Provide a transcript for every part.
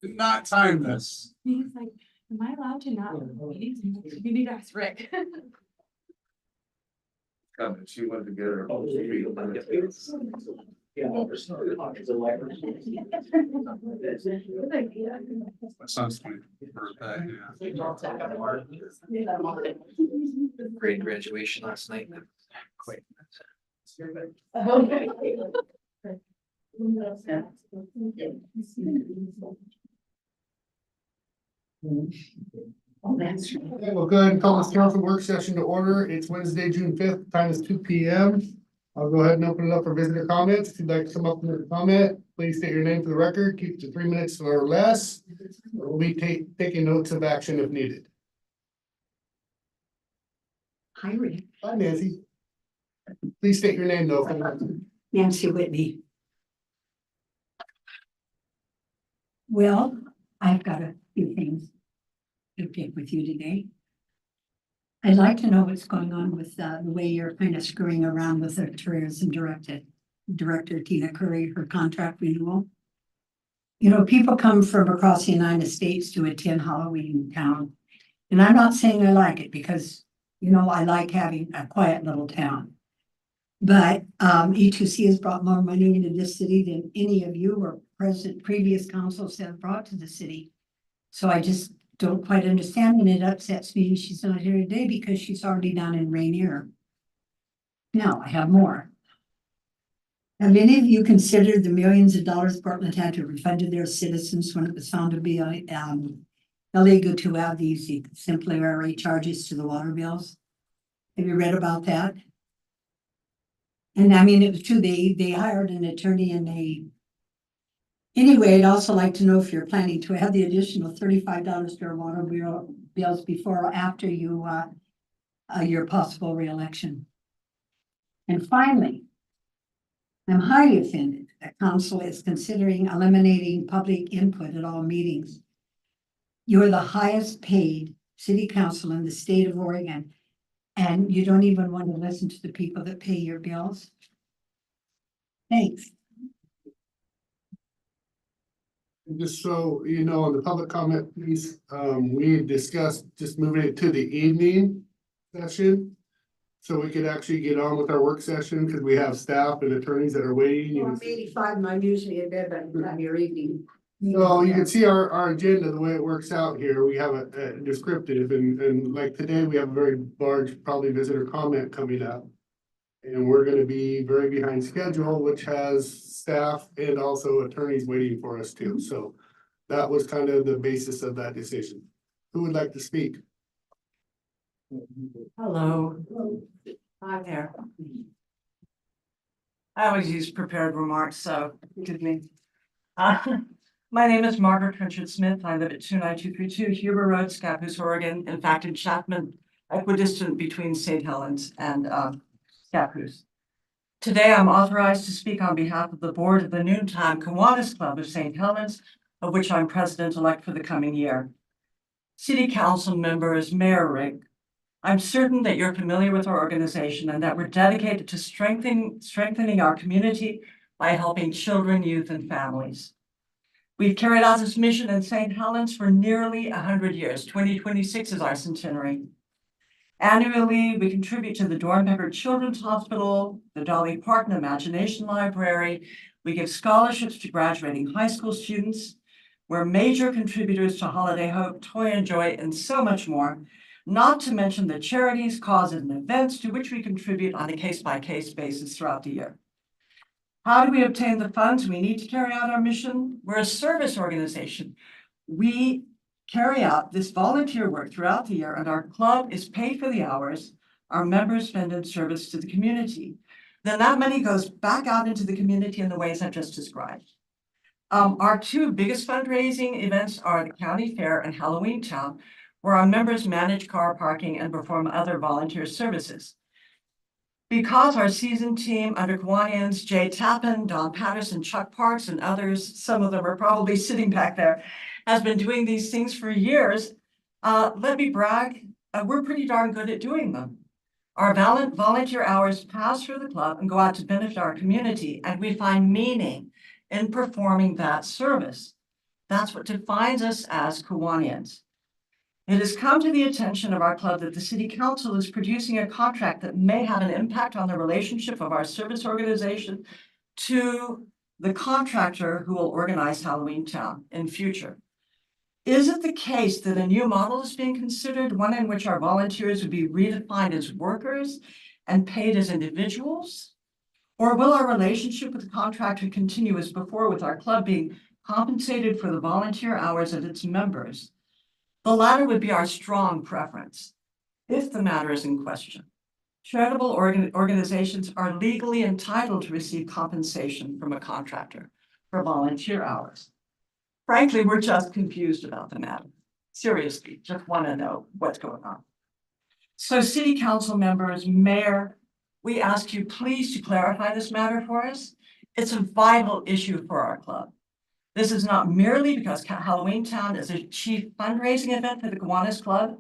Did not time this. He's like, am I allowed to not? You need to ask Rick. Coming, she wanted to get her. My son's 21st birthday, yeah. Great graduation last night. Quick. Okay, we'll go ahead and call this council work session to order. It's Wednesday, June 5th, time is 2 p.m. I'll go ahead and open it up for visitor comments. If you'd like to come up with a comment, please state your name for the record, keep it to 3 minutes or less. We'll be taking notes of action if needed. Hi, Rick. Hi, Nancy. Please state your name though. Nancy Whitney. Well, I've got a few things to pick with you today. I'd like to know what's going on with the way you're kind of screwing around with the tourism director Tina Curry, her contract renewal. You know, people come from across the United States to attend Halloween town. And I'm not saying I like it because, you know, I like having a quiet little town. But E2C has brought more money into this city than any of you or previous councils have brought to the city. So I just don't quite understand, and it upsets me she's not here today because she's already down in Rainier. Now I have more. Have any of you considered the millions of dollars Portland had to refund to their citizens when it was found to be illegal to add these exemplary charges to the water bills? Have you read about that? And I mean, it was true, they hired an attorney and anyway, I'd also like to know if you're planning to add the additional $35 to our water bills before or after you, your possible reelection. And finally, I'm highly offended that council is considering eliminating public input at all meetings. You're the highest paid city council in the state of Oregon. And you don't even want to listen to the people that pay your bills? Thanks. Just so you know, on the public comment piece, we discussed just moving it to the evening session. So we could actually get on with our work session because we have staff and attorneys that are waiting. Well, I'm 85 and I'm usually in bed by the time you're eating. Well, you can see our agenda, the way it works out here. We have a descriptive and like today, we have a very large probably visitor comment coming up. And we're gonna be very behind schedule, which has staff and also attorneys waiting for us too. So that was kind of the basis of that decision. Who would like to speak? Hello. Hi there. I always use prepared remarks, so forgive me. My name is Margaret Trenchard Smith. I live at 29232 Huber Road, Scappoose, Oregon. In fact, in Chapman, equidistant between St. Helens and Scappoose. Today, I'm authorized to speak on behalf of the board of the Noontime Kiwanis Club of St. Helens, of which I'm president-elect for the coming year. City Council members, Mayor Rick, I'm certain that you're familiar with our organization and that we're dedicated to strengthening our community by helping children, youth, and families. We've carried out this mission in St. Helens for nearly 100 years. 2026 is our centenary. Annually, we contribute to the Dornbecker Children's Hospital, the Dolly Parton Imagination Library. We give scholarships to graduating high school students. We're major contributors to Holiday Hope, Toy and Joy, and so much more. Not to mention the charities, causes, and events to which we contribute on a case-by-case basis throughout the year. How do we obtain the funds we need to carry out our mission? We're a service organization. We carry out this volunteer work throughout the year, and our club is paid for the hours our members spend in service to the community. Then that money goes back out into the community in the ways I've just described. Our two biggest fundraising events are the County Fair and Halloween Town, where our members manage car parking and perform other volunteer services. Because our seasoned team under Kiwanians, Jay Tappan, Don Patterson, Chuck Parks, and others, some of them are probably sitting back there, has been doing these things for years, let me brag, we're pretty darn good at doing them. Our volunteer hours pass through the club and go out to benefit our community, and we find meaning in performing that service. That's what defines us as Kiwanians. It has come to the attention of our club that the city council is producing a contract that may have an impact on the relationship of our service organization to the contractor who will organize Halloween Town in future. Is it the case that a new model is being considered, one in which our volunteers would be redefined as workers and paid as individuals? Or will our relationship with the contractor continue as before, with our club being compensated for the volunteer hours of its members? The latter would be our strong preference, if the matter is in question. Charitable organizations are legally entitled to receive compensation from a contractor for volunteer hours. Frankly, we're just confused about the matter. Seriously, just want to know what's going on. So city council members, mayor, we ask you please to clarify this matter for us. It's a vital issue for our club. This is not merely because Halloween Town is a chief fundraising event for the Kiwanis Club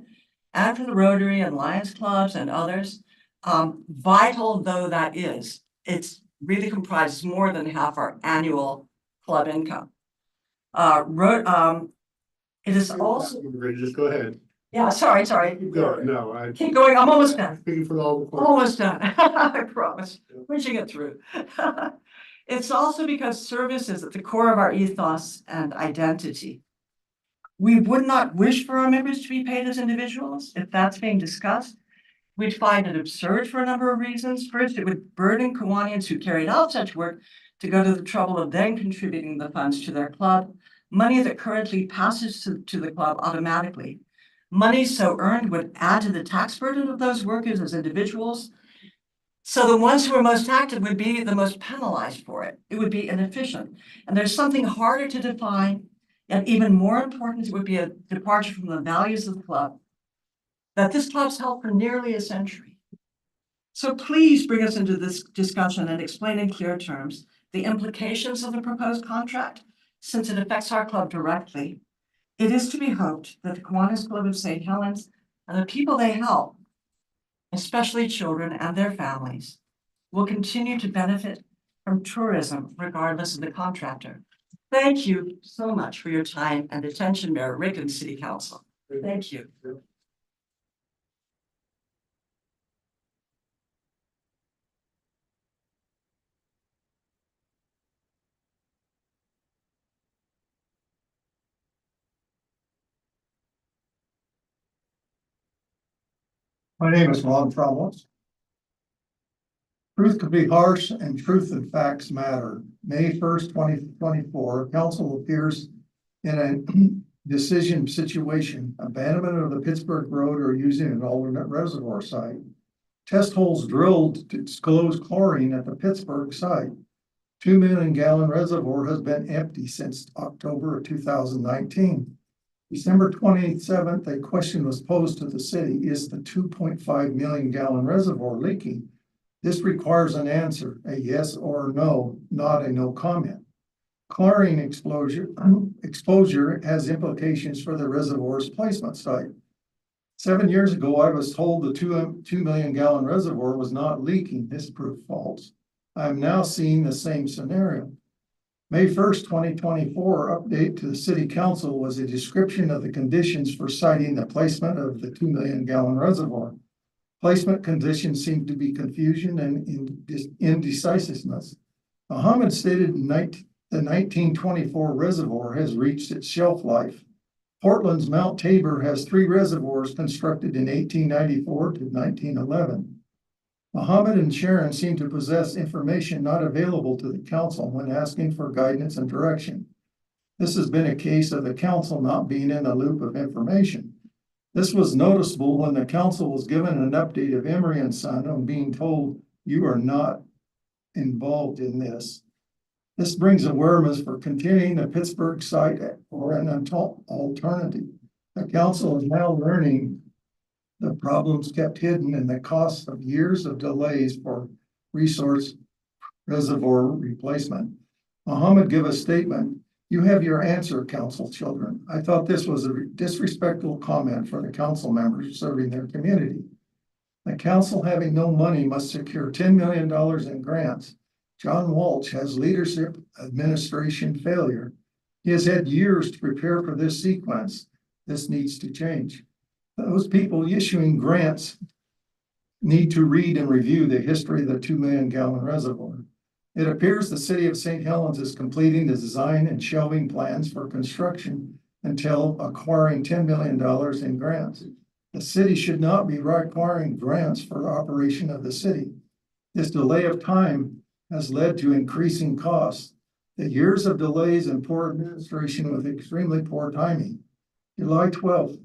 and for the Rotary and Lions Clubs and others. Vital though that is, it's really comprises more than half our annual club income. It is also, Just go ahead. yeah, sorry. Keep going. No, I. Keep going, I'm almost done. Speaking for all the. questions. Almost done, I promise. We should get through. It's also because service is at the core of our ethos and identity. We would not wish for our members to be paid as individuals. If that's being discussed, we'd find it absurd for a number of reasons. First, it would burden Kiwanians who carried out such work to go to the trouble of then contributing the funds to their club, money that currently passes to the club automatically. Money so earned would add to the tax burden of those workers as individuals. So the ones who are most active would be the most penalized for it. It would be inefficient. And there's something harder to define, and even more important, it would be a departure from the values of the club that this club's held for nearly a century. So please bring us into this discussion and explain in clear terms the implications of the proposed contract, since it affects our club directly. It is to be hoped that the Kiwanis Club of St. Helens and the people they help, especially children and their families, will continue to benefit from tourism regardless of the contractor. Thank you so much for your time and attention, Mayor Rick and City Council. Thank you. My name is Ron Fromos. Truth could be harsh and truth and facts matter. May 1st, 2024, council appears in a decision situation, abandonment of the Pittsburgh Road or using an alternate reservoir site. Test holes drilled to disclose chlorine at the Pittsburgh site. 2 million gallon reservoir has been empty since October of 2019. December 27th, a question was posed to the city: is the 2.5 million gallon reservoir leaking? This requires an answer, a yes or no, not a no comment. Chlorine exposure has implications for the reservoir's placement site. 7 years ago, I was told the 2 million gallon reservoir was not leaking. This proved false. I am now seeing the same scenario. May 1st, 2024, update to the City Council was a description of the conditions for siting the placement of the 2 million gallon reservoir. Placement conditions seem to be confusion and indecisiveness. Muhammad stated the 1924 reservoir has reached its shelf life. Portland's Mount Tabor has 3 reservoirs constructed in 1894 to 1911. Muhammad and Sharon seem to possess information not available to the council when asking for guidance and direction. This has been a case of the council not being in a loop of information. This was noticeable when the council was given an update of Emery and Son on being told you are not involved in this. This brings awareness for continuing the Pittsburgh site or an alternative. The council is now learning the problems kept hidden and the cost of years of delays for resource reservoir replacement. Muhammad give a statement. You have your answer, council children. I thought this was a disrespectful comment for the council members serving their community. The council, having no money, must secure $10 million in grants. John Walsh has leadership administration failure. He has had years to prepare for this sequence. This needs to change. Those people issuing grants need to read and review the history of the 2 million-gallon reservoir. It appears the city of St. Helens is completing the design and shelving plans for construction until acquiring $10 million in grants. The city should not be requiring grants for operation of the city. This delay of time has led to increasing costs. The years of delays and poor administration with extremely poor timing. July 12th,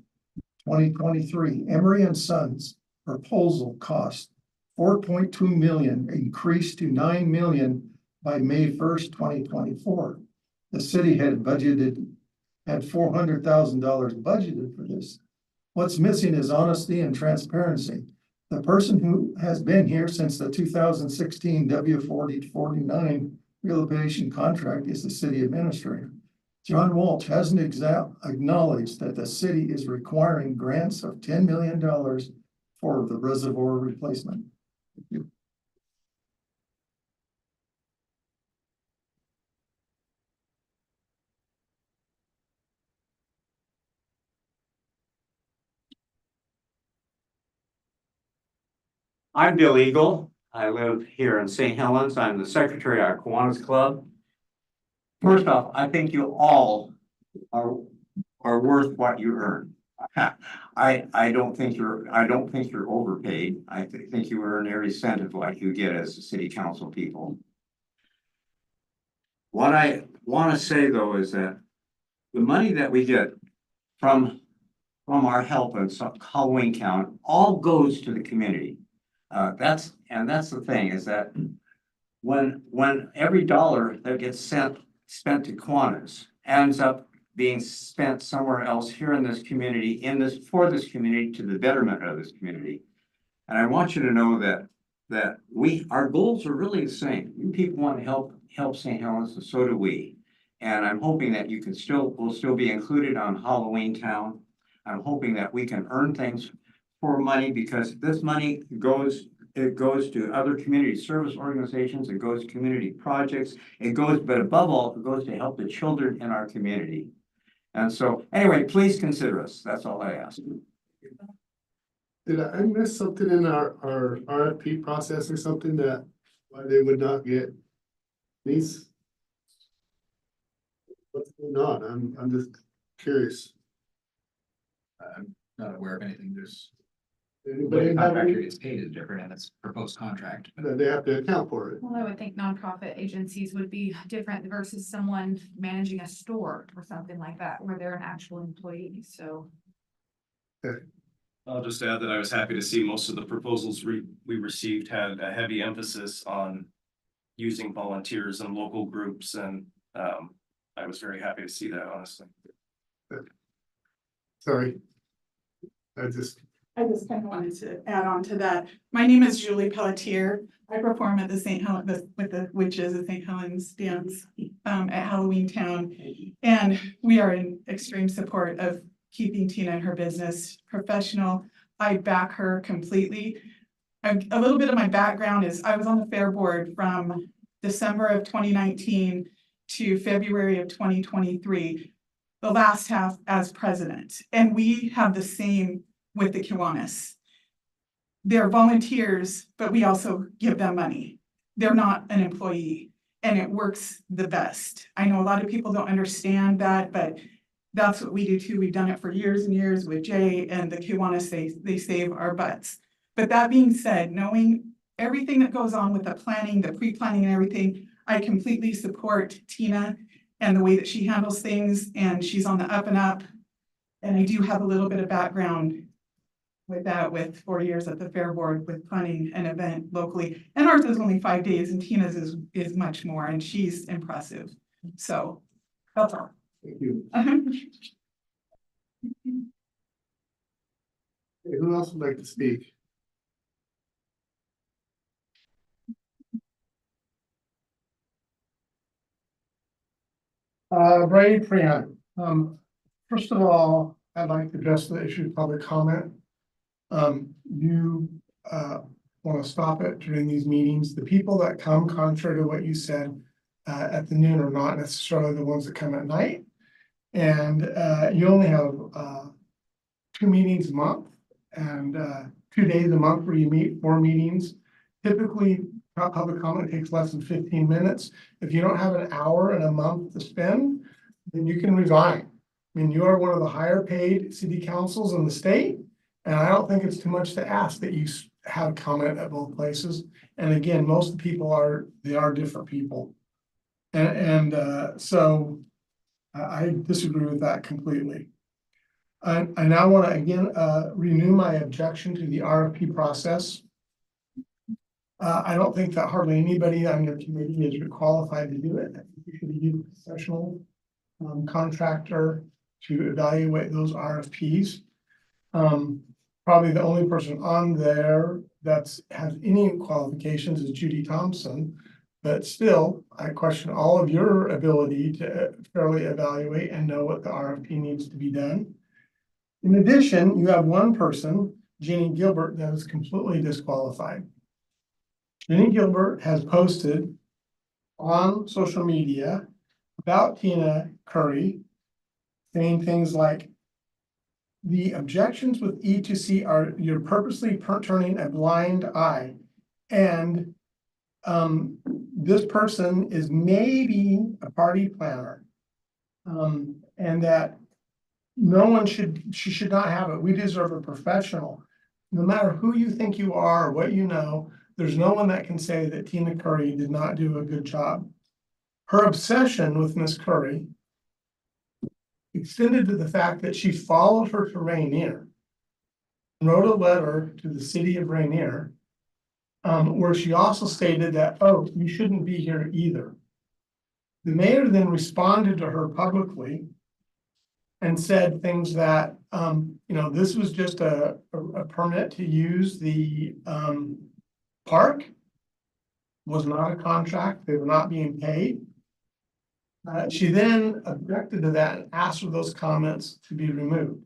2023, Emery and Sons proposal cost $4.2 million, increased to $9 million by May 1st, 2024. The city had $400,000 budgeted for this. What's missing is honesty and transparency. The person who has been here since the 2016 W-4049 rehabilitation contract is the city administrator. John Walsh hasn't acknowledged that the city is requiring grants of $10 million for the reservoir replacement. Thank you. I'm Bill Eagle. I live here in St. Helens. I'm the secretary of our Kiwanis Club. First off, I think you all are worth what you earn. I don't think you're overpaid. I think you earn every cent of what you get as city council people. What I want to say though is that the money that we get from our help in Halloween Town all goes to the community. That's the thing is that when every dollar that gets spent to Kiwanis ends up being spent somewhere else here in this community, for this community, to the betterment of this community. And I want you to know that our goals are really the same. You people want to help St. Helens, and so do we. And I'm hoping that will still be included on Halloween Town. I'm hoping that we can earn things for money, because this money goes to other community service organizations, it goes to community projects, but above all, it goes to help the children in our community. And so, anyway, please consider us. That's all I ask. Did I miss something in our RFP process or something that why they would not get these? What's going on? I'm just curious. I'm not aware of anything. There's the Anybody have contractor any, gets paid is different and it's proposed contract. that they have to account for it? Well, I would think nonprofit agencies would be different versus someone managing a store or something like that, where they're an actual employee, so. I'll just add that I was happy to see most of the proposals we received had a heavy emphasis on using volunteers and local groups, and I was very happy to see that, honestly. Sorry. I just kind of wanted to add on to that. My name is Julie Pelletier. I perform at the St. Helens, with the Witches of St. Helens dance at Halloween Town. And we are in extreme support of keeping Tina and her business professional. I back her completely. A little bit of my background is I was on the fair board from December of 2019 to February of 2023, the last half as president. And we have the same with the Kiwanis. They're volunteers, but we also give them money. They're not an employee, and it works the best. I know a lot of people don't understand that, but that's what we do too. We've done it for years and years with Jay and the Kiwanis. They save our butts. But that being said, knowing everything that goes on with the planning, the pre-planning and everything, I completely support Tina and the way that she handles things, and she's on the up and up. And I do have a little bit of background with that, with 4 years at the fair board with planning an event locally. And ours is only 5 days and Tina's is much more, and she's impressive. So that's all. thank you. Hey, who else would like to speak? Brady Prian. First of all, I'd like to address the issue of public comment. You want to stop it during these meetings. The people that come, contrary to what you said, at the noon are not necessarily the ones that come at night. And you only have 2 meetings a month and 2 days a month where you meet 4 meetings. Typically, public comment takes less than 15 minutes. If you don't have an hour and a month to spend, then you can resign. I mean, you are one of the higher paid city councils in the state. And I don't think it's too much to ask that you have comment at both places. And again, most of the people they are different people. And so I disagree with that completely. I now want to again renew my objection to the RFP process. I don't think that hardly anybody on your committee is qualified to do it. I think you should use a professional contractor to evaluate those RFPs. Probably the only person on there has any qualifications is Judy Thompson. But still, I question all of your ability to fairly evaluate and know what the RFP needs to be done. In addition, you have one person, Jeannie Gilbert, that is completely disqualified. Jeannie Gilbert has posted on social media about Tina Curry, saying things like, the objections with E2C are you're purposely turning a blind eye. And this person is maybe a party planner. And that she should not have it. We deserve a professional. No matter who you think you are or what you know, there's no one that can say that Tina Curry did not do a good job. Her obsession with Miss Curry extended to the fact that she followed her to Rainier, wrote a letter to the city of Rainier, where she also stated that, oh, you shouldn't be here either. The mayor then responded to her publicly and said things that, this was just a permit to use the park, was not a contract, they were not being paid. She then objected to that and asked for those comments to be removed.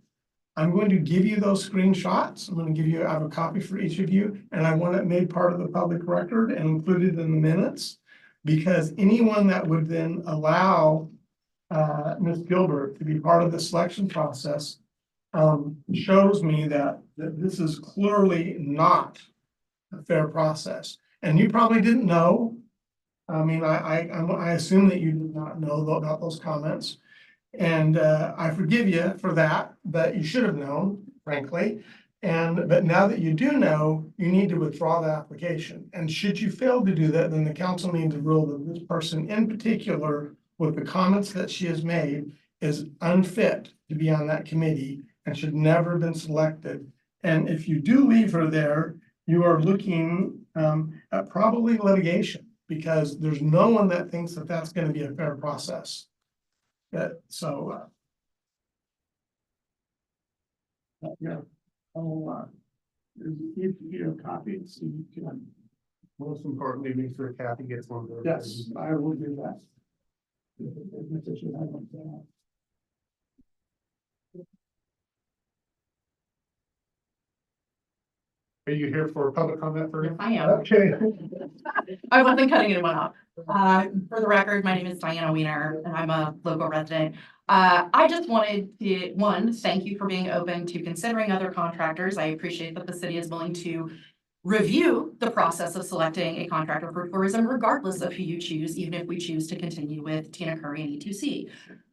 I'm going to give you those screenshots. I have a copy for each of you, and I want it made part of the public record and included in the minutes, because anyone that would then allow Ms. Gilbert to be part of the selection process shows me that this is clearly not a fair process. And you probably didn't know. I mean, I assume that you did not know about those comments. And I forgive you for that, but you should have known, frankly. But now that you do know, you need to withdraw the application. And should you fail to do that, then the council needs to rule that this person in particular, with the comments that she has made, is unfit to be on that committee and should never have been selected. And if you do leave her there, you are looking at probably litigation, because there's no one that thinks that that's going to be a fair process. So yeah, I'll give you a copy so you can. Most importantly, make sure Kathy gets one of those. Yes, I will do that. Are you here for public comment first? I am. Okay. I wasn't cutting anyone off. For the record, my name is Diana Wiener and I'm a local resident. I just wanted to, one, thank you for being open to considering other contractors. I appreciate that the city is willing to review the process of selecting a contractor for tourism, regardless of who you choose, even if we choose to continue with Tina Curry and E2C.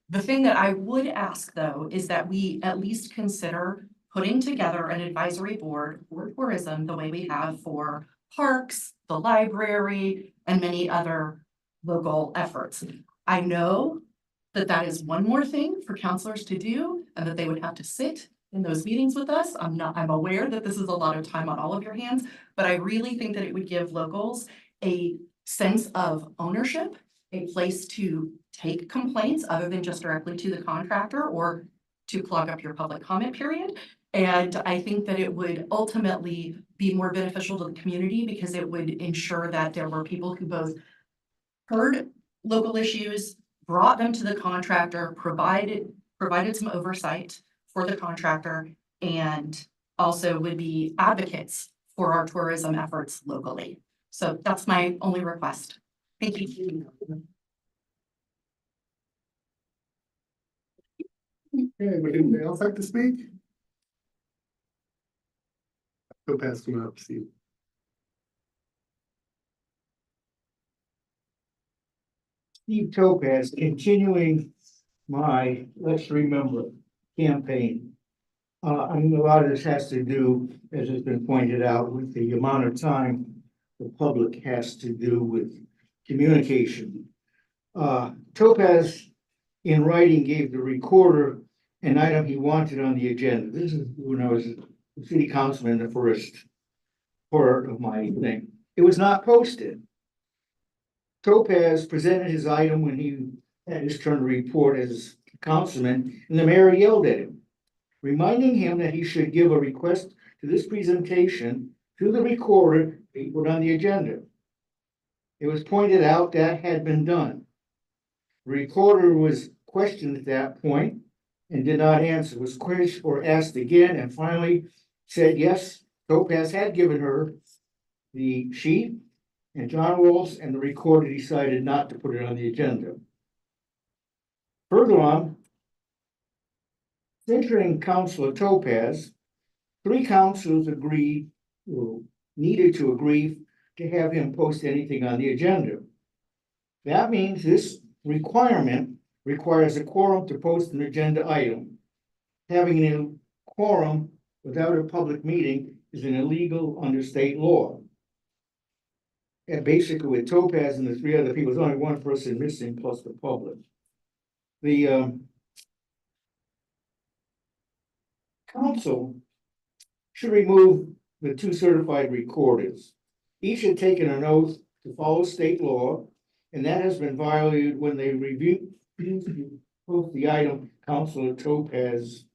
The thing that I would ask, though, is that we at least consider putting together an advisory board for tourism the way we have for parks, the library, and many other local efforts. I know that that is one more thing for counselors to do and that they would have to sit in those meetings with us. I'm aware that this is a lot of time on all of your hands, but I really think that it would give locals a sense of ownership, a place to take complaints other than just directly to the contractor or to clog up your public comment period. And I think that it would ultimately be more beneficial to the community because it would ensure that there were people who both heard local issues, brought them to the contractor, provided some oversight for the contractor, and also would be advocates for our tourism efforts locally. So that's my only request. Thank you. Okay, would anybody else like to speak? Go past them up, Steve. Steve Topaz, continuing my Let's Remember campaign. I mean, a lot of this has to do, as has been pointed out, with the amount of time the public has to do with communication. Topaz, in writing, gave the recorder an item he wanted on the agenda. This is when I was a city councilman, the first part of my thing. It was not posted. Topaz presented his item when he had his turn to report as councilman, and the mayor yelled at him, reminding him that he should give a request to this presentation to the recorder be put on the agenda. It was pointed out that had been done. The recorder was questioned at that point and did not answer, was questioned or asked again, and finally said yes, Topaz had given her the sheet, and John Walsh and the recorder decided not to put it on the agenda. Further on, featuring Councilor Topaz, 3 councilors agreed, or needed to agree to have him post anything on the agenda. That means this requirement requires a quorum to post an agenda item. Having a quorum without a public meeting is an illegal under state law. And basically with Topaz and the 3 other people, there's only 1 person missing plus the public. The council should remove the 2 certified recorders. Each had taken an oath to follow state law, and that has been violated when they reviewed both the item Councilor Topaz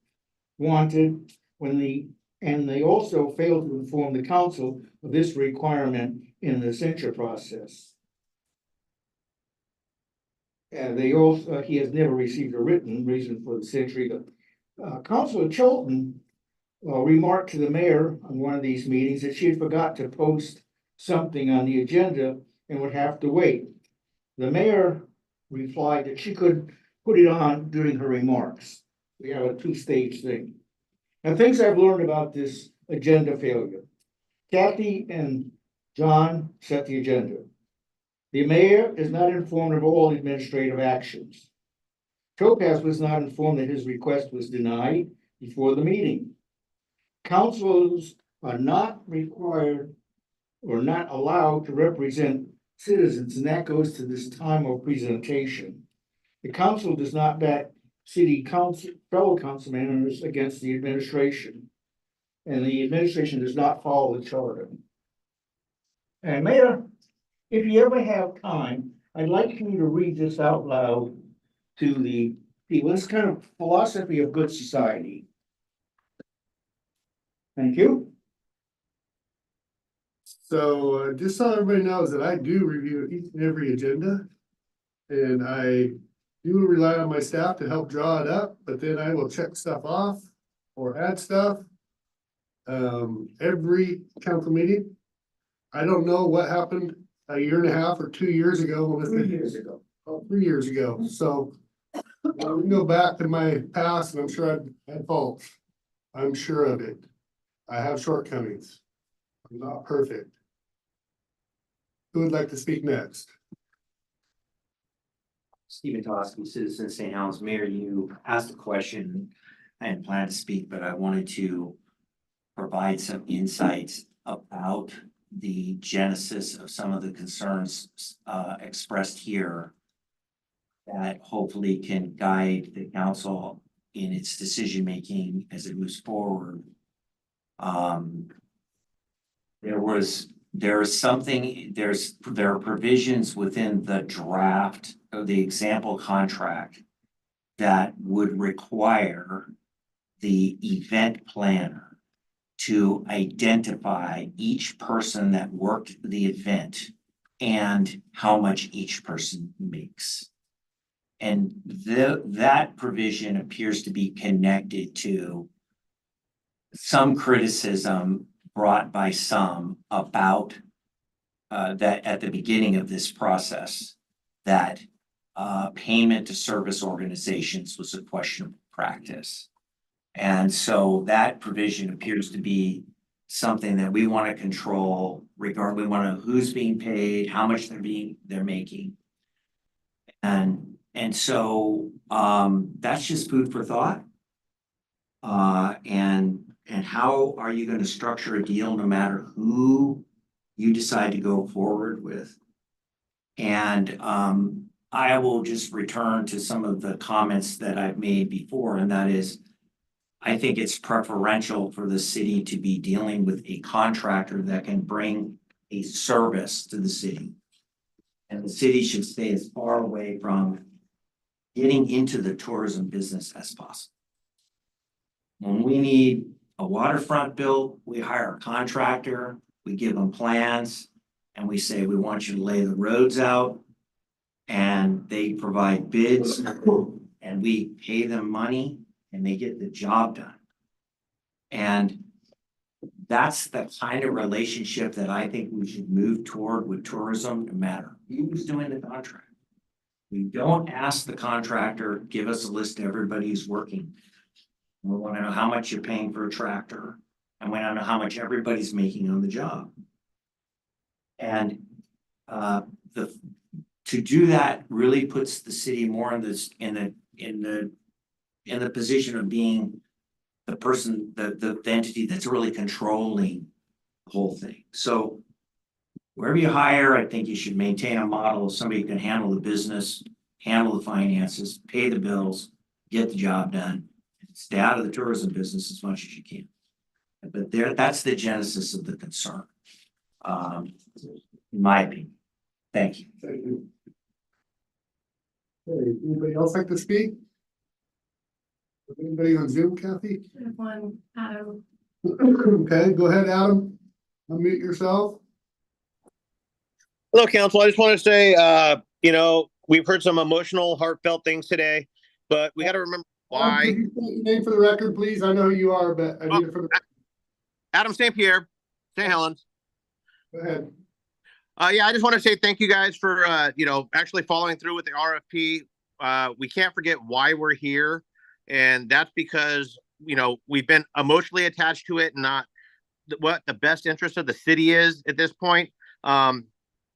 wanted, and they also failed to inform the council of this requirement in the censure process. And they also, he has never received a written reason for the censure. Councilor Chilton remarked to the mayor on one of these meetings that she had forgot to post something on the agenda and would have to wait. The mayor replied that she could put it on during her remarks. We have a 2-stage thing. Now, things I've learned about this agenda failure. Kathy and John set the agenda. The mayor is not informed of all administrative actions. Topaz was not informed that his request was denied before the meeting. Councilors are not required or not allowed to represent citizens, and that goes to this time of presentation. The council does not back city council, fellow council members against the administration, and the administration does not follow the charter. And Mayor, if you ever have time, I'd like you to read this out loud to the people. It's kind of philosophy of good society. Thank you. So just so everybody knows that I do review each and every agenda. And I do rely on my staff to help draw it up, but then I will check stuff off or add stuff. Every council meeting. I don't know what happened a year and a half or 2 years ago. When 3 years ago. 3 years ago. So we can go back to my past and I'm sure I've had faults. I'm sure of it. I have shortcomings. I'm not perfect. Who would like to speak next? Stephen Tosky, citizen St. Helens. Mayor, you asked a question. I hadn't planned to speak, but I wanted to provide some insights about the genesis of some of the concerns expressed here that hopefully can guide the council in its decision-making as it moves forward. There are provisions within the draft of the example contract that would require the event planner to identify each person that worked the event and how much each person makes. And that provision appears to be connected to some criticism brought by some about that at the beginning of this process, that payment to service organizations was a questionable practice. And so that provision appears to be something that we want to control regardless, we want to know who's being paid, how much they're making. And so that's just food for thought. And how are you going to structure a deal no matter who you decide to go forward with? And I will just return to some of the comments that I've made before, and that is, I think it's preferential for the city to be dealing with a contractor that can bring a service to the city. And the city should stay as far away from getting into the tourism business as possible. When we need a waterfront built, we hire a contractor, we give them plans, and we say, we want you to lay the roads out. And they provide bids, and we pay them money, and they get the job done. And that's the kind of relationship that I think we should move toward with tourism, no matter who's doing the contract. We don't ask the contractor, give us a list of everybody who's working. We want to know how much you're paying for a tractor, and we want to know how much everybody's making on the job. And to do that really puts the city more in this in the position of being the person, the entity that's really controlling the whole thing. So wherever you hire, I think you should maintain a model of somebody who can handle the business, handle the finances, pay the bills, get the job done, and stay out of the tourism business as much as you can. But that's the genesis of the concern, in my opinion. Thank you. Thank you. Okay, anybody else like to speak? Anybody on Zoom, Kathy? One, Okay, go ahead, Adam. Unmute yourself. Hello, council. I just want to say, we've heard some emotional, heartfelt things today, but we got to remember why. Could you state your name for the record, please? I know who you are, but I need it for the. Adam St. Pierre, St. Helens. Go ahead. Yeah, I just want to say thank you guys for, actually following through with the RFP. We can't forget why we're here. And that's because, we've been emotionally attached to it and not what the best interest of the city is at this point.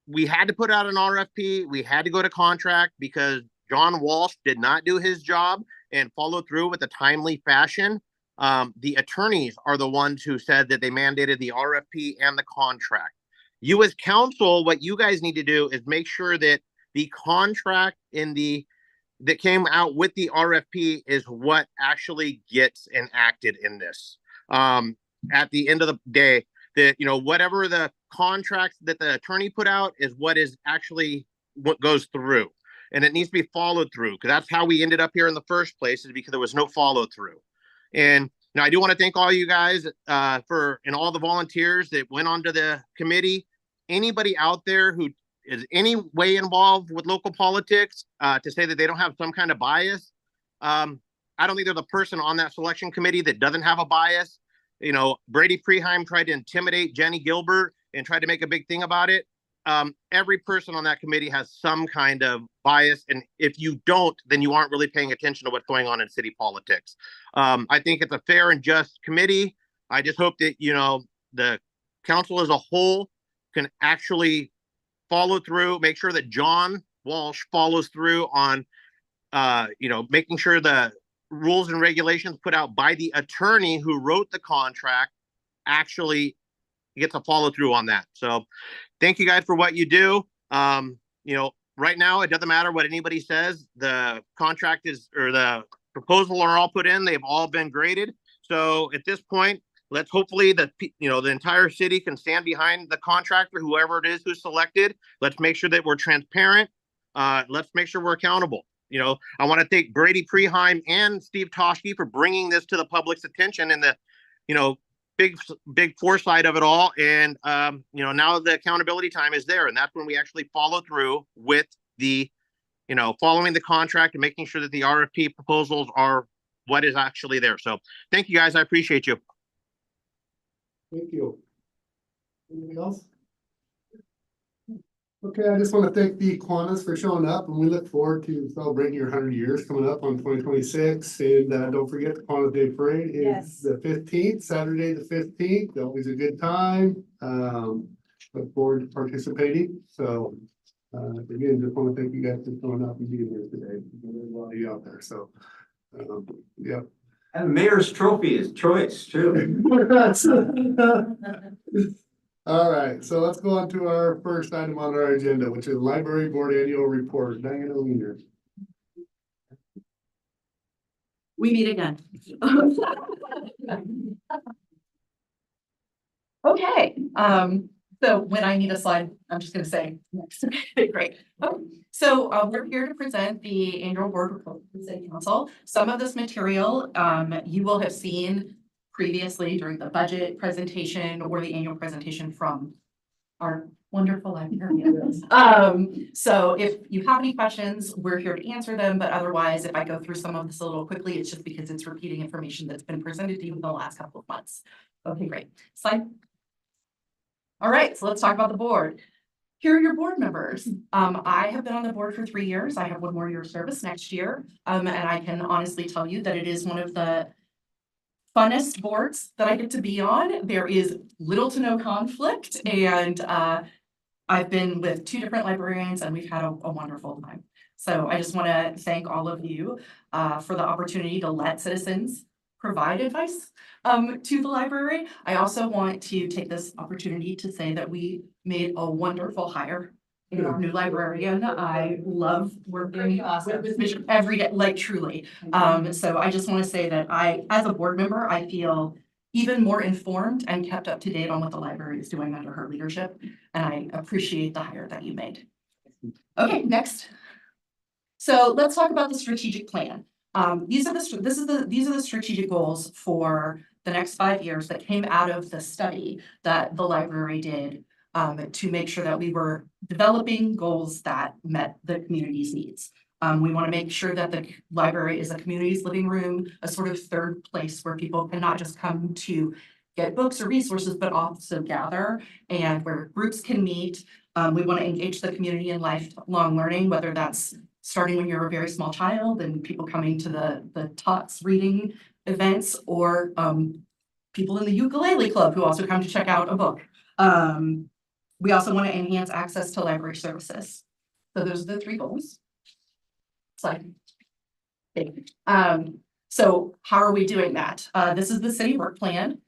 We had to put out an RFP. We had to go to contract because John Walsh did not do his job and follow through with a timely fashion. The attorneys are the ones who said that they mandated the RFP and the contract. You as council, what you guys need to do is make sure that the contract that came out with the RFP is what actually gets enacted in this. At the end of the day, that, whatever the contracts that the attorney put out is what is actually what goes through. And it needs to be followed through, because that's how we ended up here in the first place, is because there was no follow through. And now I do want to thank all you guys and all the volunteers that went onto the committee. Anybody out there who is any way involved with local politics to say that they don't have some kind of bias. I don't think there's a person on that selection committee that doesn't have a bias. Brady Preheim tried to intimidate Jenny Gilbert and tried to make a big thing about it. Every person on that committee has some kind of bias. And if you don't, then you aren't really paying attention to what's going on in city politics. I think it's a fair and just committee. I just hope that, the council as a whole can actually follow through, make sure that John Walsh follows through on, making sure the rules and regulations put out by the attorney who wrote the contract actually gets a follow through on that. So thank you guys for what you do. Right now, it doesn't matter what anybody says. The contract or the proposal are all put in. They've all been graded. So at this point, let's hopefully the entire city can stand behind the contractor, whoever it is who's selected. Let's make sure that we're transparent. Let's make sure we're accountable. I want to thank Brady Preheim and Steve Toshke for bringing this to the public's attention and the, big foresight of it all. And, now the accountability time is there. And that's when we actually follow through with the, following the contract and making sure that the RFP proposals are what is actually there. So thank you guys. I appreciate you. Thank you. Anything else? Okay, I just want to thank the Kiwanis for showing up, and we look forward to celebrating your 100 years coming up on 2026. And don't forget the Kiwanis Day Parade Yes. is the 15th, Saturday the 15th. Always a good time. Look forward to participating. So again, just want to thank you guys for showing up and being here today. There's a lot of you out there. So yeah. And the mayor's trophy is choice too. All right, so let's go on to our first item on our agenda, which is Library Board Annual Report. Diana Wiener. We meet again. Okay, so when I need a slide, I'm just gonna say next. Okay, great. Okay, so we're here to present the annual board report for the city council. Some of this material you will have seen previously during the budget presentation or the annual presentation from our wonderful librarians. So if you have any questions, we're here to answer them, but otherwise, if I go through some of this a little quickly, it's just because it's repeating information that's been presented to you in the last couple of months. Okay, great. Slide. All right, so let's talk about the board. Here are your board members. I have been on the board for 3 years. I have 1 more year of service next year. And I can honestly tell you that it is one of the funnest boards that I get to be on. There is little to no conflict, and I've been with 2 different librarians and we've had a wonderful time. So I just want to thank all of you for the opportunity to let citizens provide advice to the library. I also want to take this opportunity to say that we made a wonderful hire in our new librarian. I love working with Bishop every day, like truly. So I just want to say that as a board member, I feel even more informed and kept up to date on what the library is doing under her leadership. And I appreciate the hire that you made. Okay, next. So let's talk about the strategic plan. These are the strategic goals for the next 5 years that came out of the study that the library did to make sure that we were developing goals that met the community's needs. We want to make sure that the library is a community's living room, a sort of third place where people can not just come to get books or resources, but also gather and where groups can meet. We want to engage the community in lifelong learning, whether that's starting when you're a very small child and people coming to the TOTS reading events, or people in the ukulele club who also come to check out a book. We also want to enhance access to library services. So those are the 3 goals. Slide. Okay. So how are we doing that? This is the city work plan.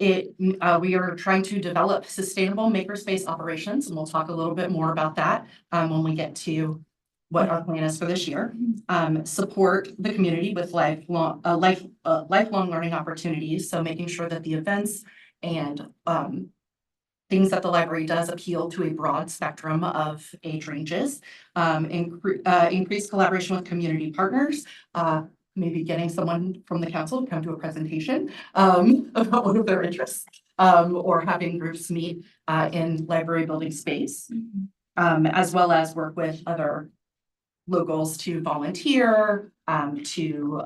We are trying to develop sustainable makerspace operations, and we'll talk a little bit more about that when we get to what our plan is for this year. Support the community with lifelong learning opportunities. So making sure that the events and things that the library does appeal to a broad spectrum of age ranges. Increase collaboration with community partners. Maybe getting someone from the council to come to a presentation about one of their interests, or having groups meet in library building space, as well as work with other locals to volunteer, to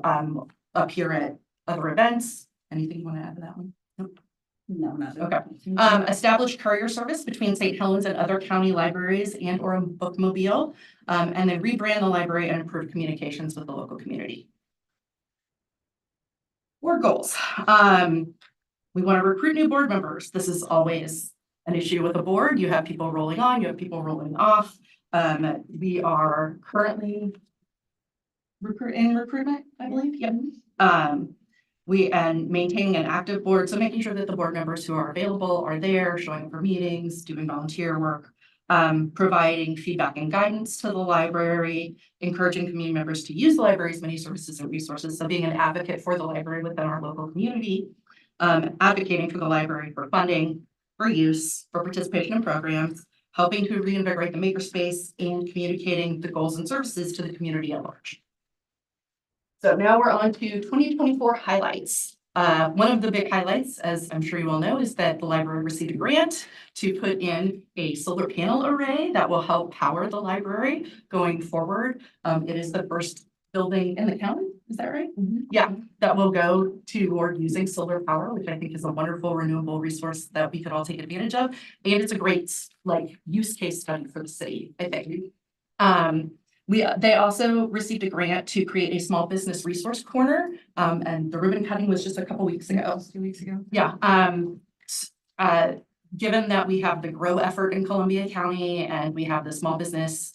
appear at other events. Anything you want to add to that one? Nope. No, not okay. Establish courier service between St. Helens and other county libraries and or a bookmobile, and then rebrand the library and improve communications with the local community. Board goals. We want to recruit new board members. This is always an issue with the board. You have people rolling on, you have people rolling off. We are currently in recruitment, I believe. Yep. And maintaining an active board. So making sure that the board members who are available are there, showing up for meetings, doing volunteer work, providing feedback and guidance to the library, encouraging community members to use the library's many services and resources. So being an advocate for the library within our local community, advocating for the library for funding, for use, for participation in programs, helping to reinvigorate the makerspace, and communicating the goals and services to the community at large. So now we're on to 2024 highlights. One of the big highlights, as I'm sure you all know, is that the library received a grant to put in a solar panel array that will help power the library going forward. It is the first building in the county, is that right? Yeah, that will go toward using solar power, which I think is a wonderful renewable resource that we could all take advantage of. And it's a great like use case study for the city, I think. They also received a grant to create a small business resource corner, and the ribbon cutting was just a couple weeks ago. 2 weeks ago. Yeah, given that we have the GROW effort in Columbia County and we have the small business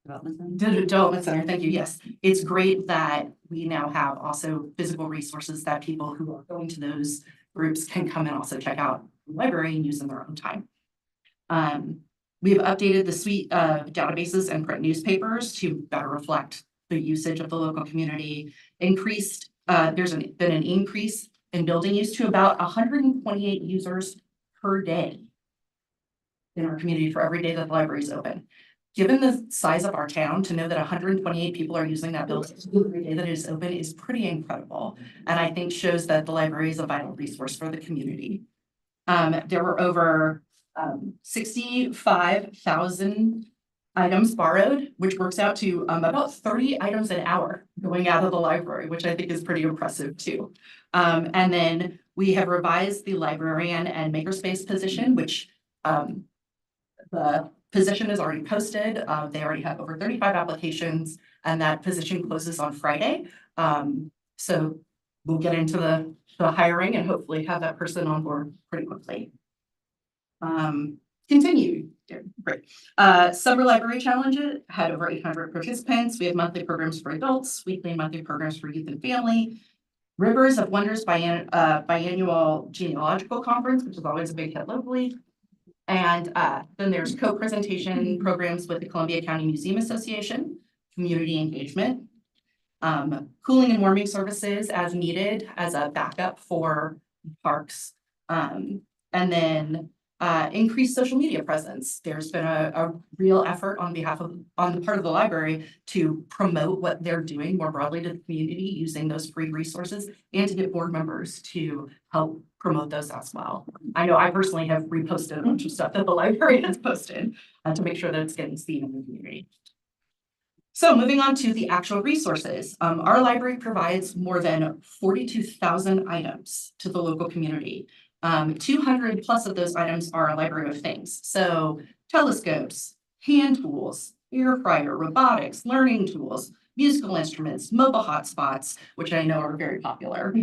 development center, thank you, yes. It's great that we now have also physical resources that people who are going to those groups can come and also check out the library and use in their own time. We have updated the suite of databases and print newspapers to better reflect the usage of the local community. There's been an increase in building use to about 128 users per day in our community for every day that the library is open. Given the size of our town, to know that 128 people are using that building every day that it is open is pretty incredible. And I think shows that the library is a vital resource for the community. There were over 65,000 items borrowed, which works out to about 30 items an hour going out of the library, which I think is pretty impressive too. And then we have revised the librarian and makerspace position, which the position is already posted. They already have over 35 applications and that position closes on Friday. So we'll get into the hiring and hopefully have that person on board pretty quickly. Continue. Great. Summer Library Challenge had over 800 participants. We have monthly programs for adults, weekly and monthly programs for youth and family. Rivers of Wonders biannual genealogical conference, which is always a big hit locally. And then there's co-presentation programs with the Columbia County Museum Association, community engagement, cooling and warming services as needed as a backup for parks, and then increased social media presence. There's been a real effort on the part of the library to promote what they're doing more broadly to the community using those free resources and to get board members to help promote those as well. I know I personally have reposted a bunch of stuff that the library has posted to make sure that it's getting seen in the community. So moving on to the actual resources, our library provides more than 42,000 items to the local community. 200 plus of those items are a library of things. So telescopes, hand tools, air fryer, robotics, learning tools, musical instruments, mobile hotspots, which I know are very popular,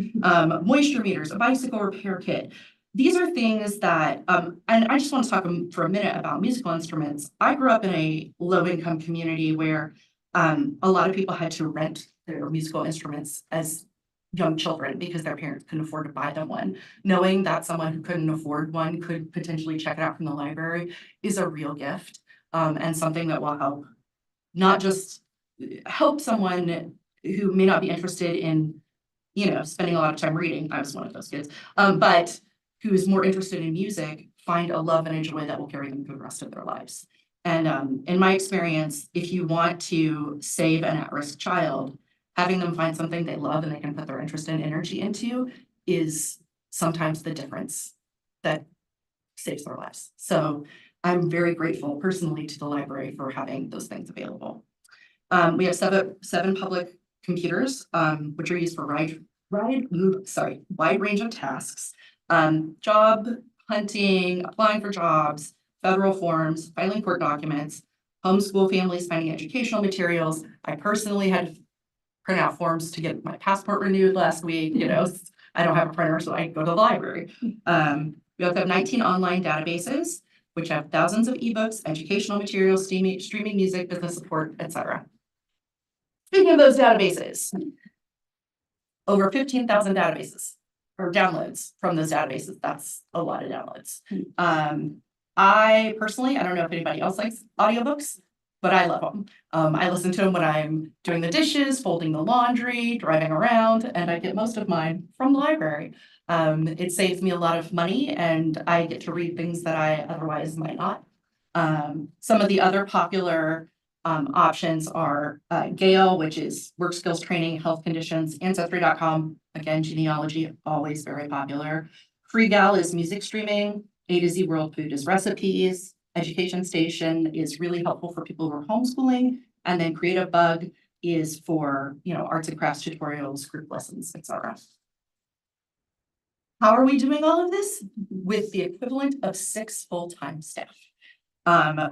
moisture meters, a bicycle repair kit. These are things that, and I just want to talk for a minute about musical instruments. I grew up in a low-income community where a lot of people had to rent their musical instruments as young children because their parents couldn't afford to buy them one. Knowing that someone who couldn't afford one could potentially check it out from the library is a real gift, and something that will help not just help someone who may not be interested in, spending a lot of time reading. I was one of those kids, but who is more interested in music, find a love and a joy that will carry them through the rest of their lives. And in my experience, if you want to save an at-risk child, having them find something they love and they can put their interest and energy into is sometimes the difference that saves their lives. So I'm very grateful personally to the library for having those things available. We have seven public computers, which are used for wide range of tasks, job hunting, applying for jobs, federal forms, filing court documents, homeschool families finding educational materials. I personally had to print out forms to get my passport renewed last week. I don't have a printer, so I go to the library. We also have 19 online databases, which have thousands of ebooks, educational materials, streaming music, business support, etc. Speaking of those databases, over 15,000 databases or downloads from those databases. That's a lot of downloads. I personally, I don't know if anybody else likes audiobooks, but I love them. I listen to them when I'm doing the dishes, folding the laundry, driving around, and I get most of mine from the library. It saves me a lot of money and I get to read things that I otherwise might not. Some of the other popular options are Gale, which is work skills training, health conditions, Ancestry.com, again, genealogy, always very popular. FreeGal is music streaming, A to Z World Food is recipes, Education Station is really helpful for people who are homeschooling, And then Creative Bug is for, you know, arts and crafts tutorials, group lessons, etc. How are we doing all of this? With the equivalent of 6 full-time staff.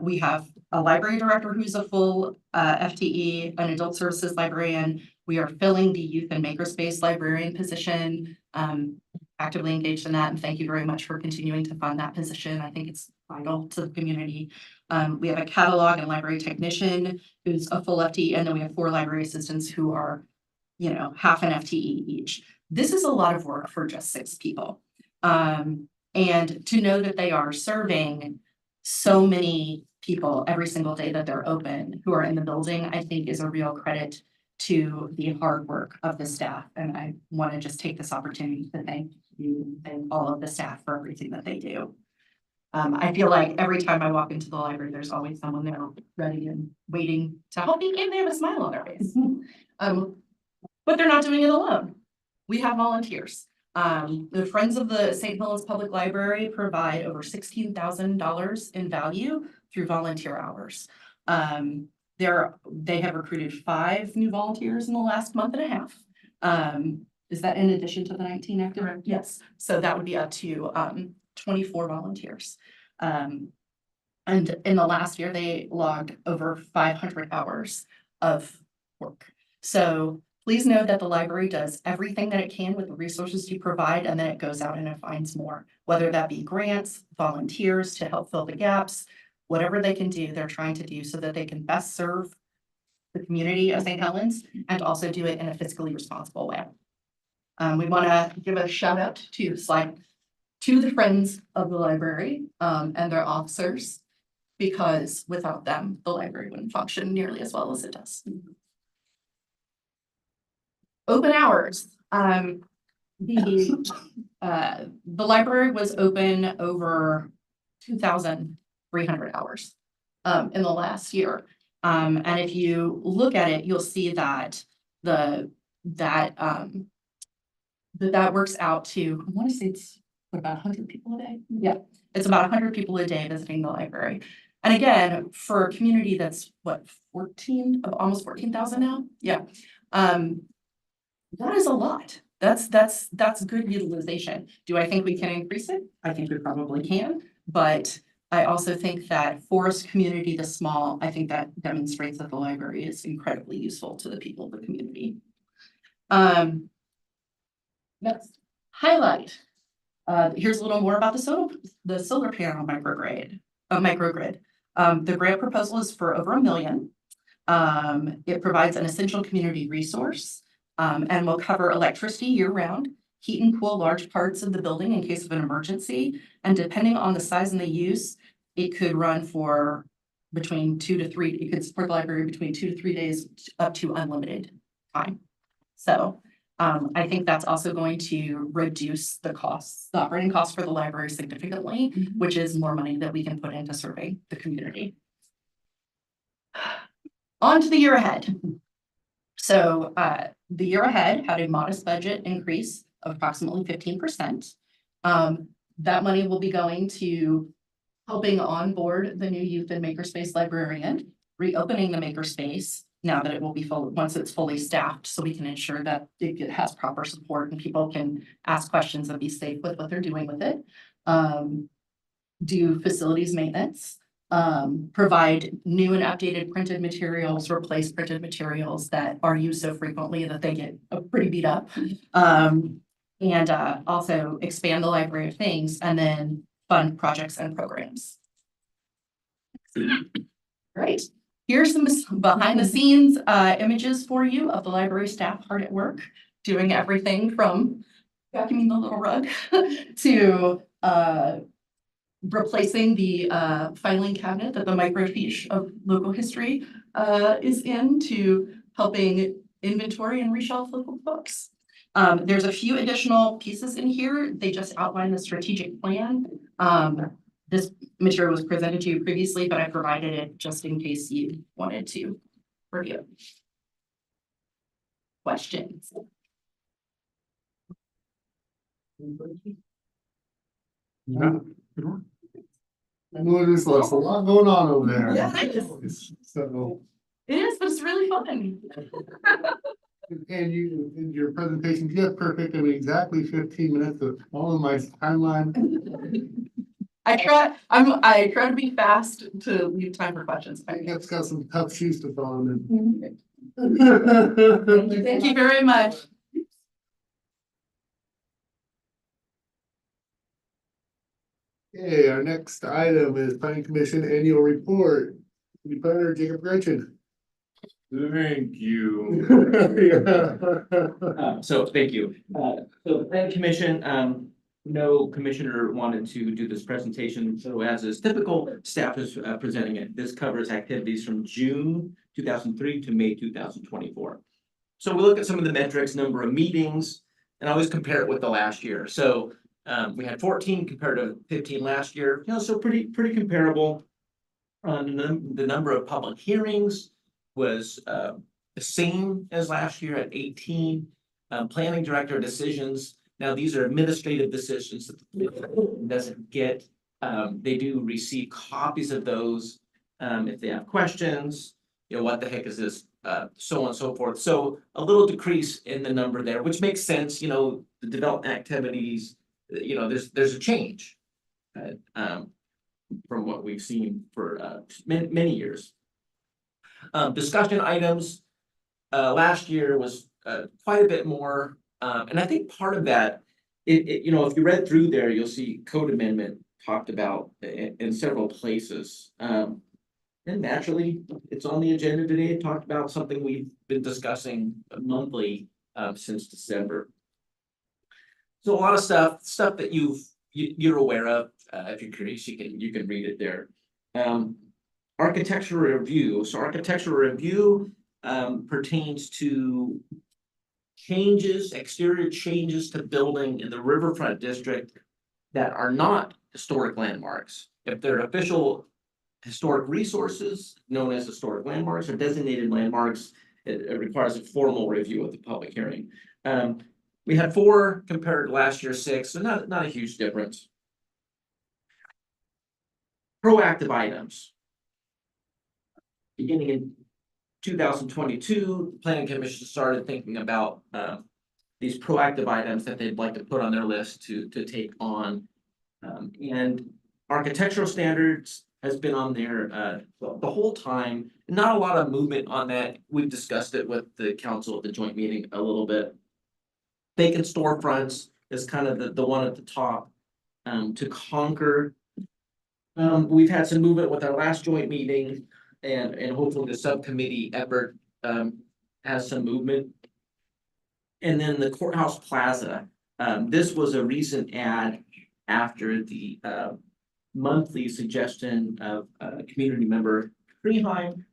We have a library director who's a full FTE, an adult services librarian. We are filling the youth and makerspace librarian position, actively engaged in that. And thank you very much for continuing to fund that position. I think it's vital to the community. We have a catalog and library technician who's a full FTE, and then we have 4 library assistants who are, you know, half an FTE each. This is a lot of work for just 6 people. And to know that they are serving so many people every single day that they're open who are in the building, I think is a real credit to the hard work of the staff. And I want to just take this opportunity to thank you and all of the staff for everything that they do. I feel like every time I walk into the library, there's always someone there ready and waiting to help me, and they have a smile on their face. But they're not doing it alone. We have volunteers. The Friends of the St. Helens Public Library provide over $16,000 in value through volunteer hours. They have recruited 5 new volunteers in the last month and a half. Is that in addition to the 19 active? Correct. Yes. So that would be up to 24 volunteers. And in the last year, they logged over 500 hours of work. So please know that the library does everything that it can with the resources you provide, and then it goes out and it finds more, whether that be grants, volunteers to help fill the gaps, whatever they can do, they're trying to do so that they can best serve the community of St. Helens and also do it in a fiscally responsible way. We want to give a shout out to the Friends of the Library and their officers, because without them, the library wouldn't function nearly as well as it does. Open hours. The library was open over 2,300 hours in the last year. And if you look at it, you'll see that that works out to, I want to say it's about 100 people a day. Yeah, it's about 100 people a day visiting the library. And again, for a community that's what, almost 14,000 now? Yeah. That is a lot. That's good utilization. Do I think we can increase it? I think we probably can, but I also think that for a community this small, I think that demonstrates that the library is incredibly useful to the people of the community. Next, highlight. Here's a little more about the solar panel microgrid. The grant proposal is for over $1 million. It provides an essential community resource. And will cover electricity year-round, heat and cool large parts of the building in case of an emergency. And depending on the size and the use, it could run for between 2 to 3. It could support the library between 2 to 3 days up to unlimited time. So I think that's also going to reduce the operating costs for the library significantly, which is more money that we can put into serving the community. On to the year ahead. So the year ahead had a modest budget increase of approximately 15%. That money will be going to helping onboard the new youth and makerspace librarian, reopening the makerspace now that it will be full once it's fully staffed, so we can ensure that it has proper support and people can ask questions and be safe with what they're doing with it. Do facilities maintenance. Provide new and updated printed materials, replace printed materials that are used so frequently that they get pretty beat up. And also expand the library of things and then fund projects and programs. Great. Here's some behind the scenes images for you of the library staff hard at work, doing everything from vacuuming the little rug to replacing the filing cabinet that the microfiche of local history is in, to helping inventory and reshelf local books. There's a few additional pieces in here. They just outline the strategic plan. This material was presented to you previously, but I provided it just in case you wanted to review. Questions? Yeah. I know there's a lot going on over there. Yeah. So, It is, but it's really fun. And your presentation just perfect in exactly 15 minutes of following my timeline. I try to be fast to leave time for questions. It's got some tough shoes to follow in. Thank you very much. Okay, our next item is planning commission annual report. City planner Jacob Gretchen. Thank you. So thank you. So the planning commission, no commissioner wanted to do this presentation. So as is typical, staff is presenting it. This covers activities from June 2003 to May 2024. So we look at some of the metrics, number of meetings, and I always compare it with the last year. So we had 14 compared to 15 last year, so pretty comparable. The number of public hearings was the same as last year at 18. Planning director decisions. Now, these are administrative decisions that the planning doesn't get. They do receive copies of those if they have questions. What the heck is this? So on and so forth. So a little decrease in the number there, which makes sense. The development activities. There's a change from what we've seen for many years. Discussion items last year was quite a bit more, and I think part of that, if you read through there, you'll see code amendment talked about in several places. And naturally, it's on the agenda today. It talked about something we've been discussing monthly since December. So a lot of stuff that you're aware of. If you're curious, you can read it there. Architectural review. So architectural review pertains to exterior changes to building in the riverfront district that are not historic landmarks. If they're official historic resources known as historic landmarks or designated landmarks, it requires a formal review of the public hearing. We had 4 compared to last year's 6, so not a huge difference. Proactive items. Beginning in 2022, the Planning Commission started thinking about these proactive items that they'd like to put on their list to take on. And architectural standards has been on there the whole time. Not a lot of movement on that. We've discussed it with the council at the joint meeting a little bit. Vacant storefronts is kind of the one at the top to conquer. We've had some movement with our last joint meeting, and hopefully the subcommittee effort has some movement. And then the courthouse plaza. This was a recent ad after the monthly suggestion of community member Freeheim.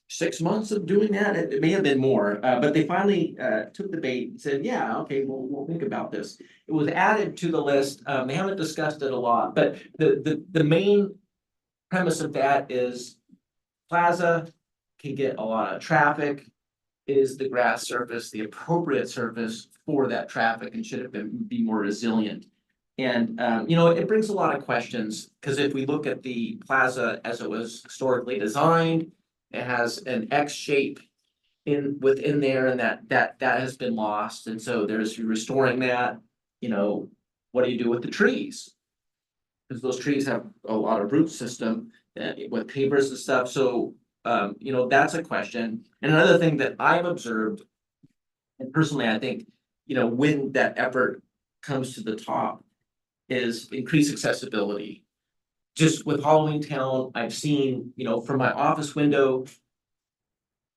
6 months of doing that, it may have been more, but they finally took the bait and said, yeah, okay, we'll think about this. It was added to the list. They haven't discussed it a lot, but the main premise of that is plaza can get a lot of traffic. Is the grass surface the appropriate surface for that traffic, and should it be more resilient? And it brings a lot of questions, because if we look at the plaza as it was historically designed, it has an X shape within there, and that has been lost. And so there's restoring that. What do you do with the trees? Because those trees have a lot of root system with pavers and stuff. So that's a question. And another thing that I've observed, and personally I think, when that effort comes to the top, is increased accessibility. Just with Halloween Town, I've seen, from my office window,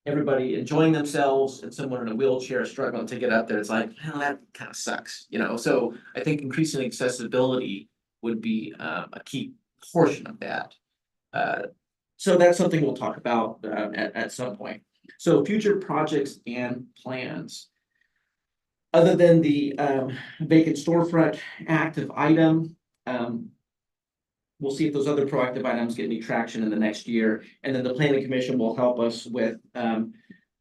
everybody enjoying themselves and someone in a wheelchair struggling to get up there. It's like, that kind of sucks, So I think increasing accessibility would be a key portion of that. So that's something we'll talk about at some point. So future projects and plans. Other than the vacant storefront active item, we'll see if those other proactive items get any traction in the next year. And then the Planning Commission will help us with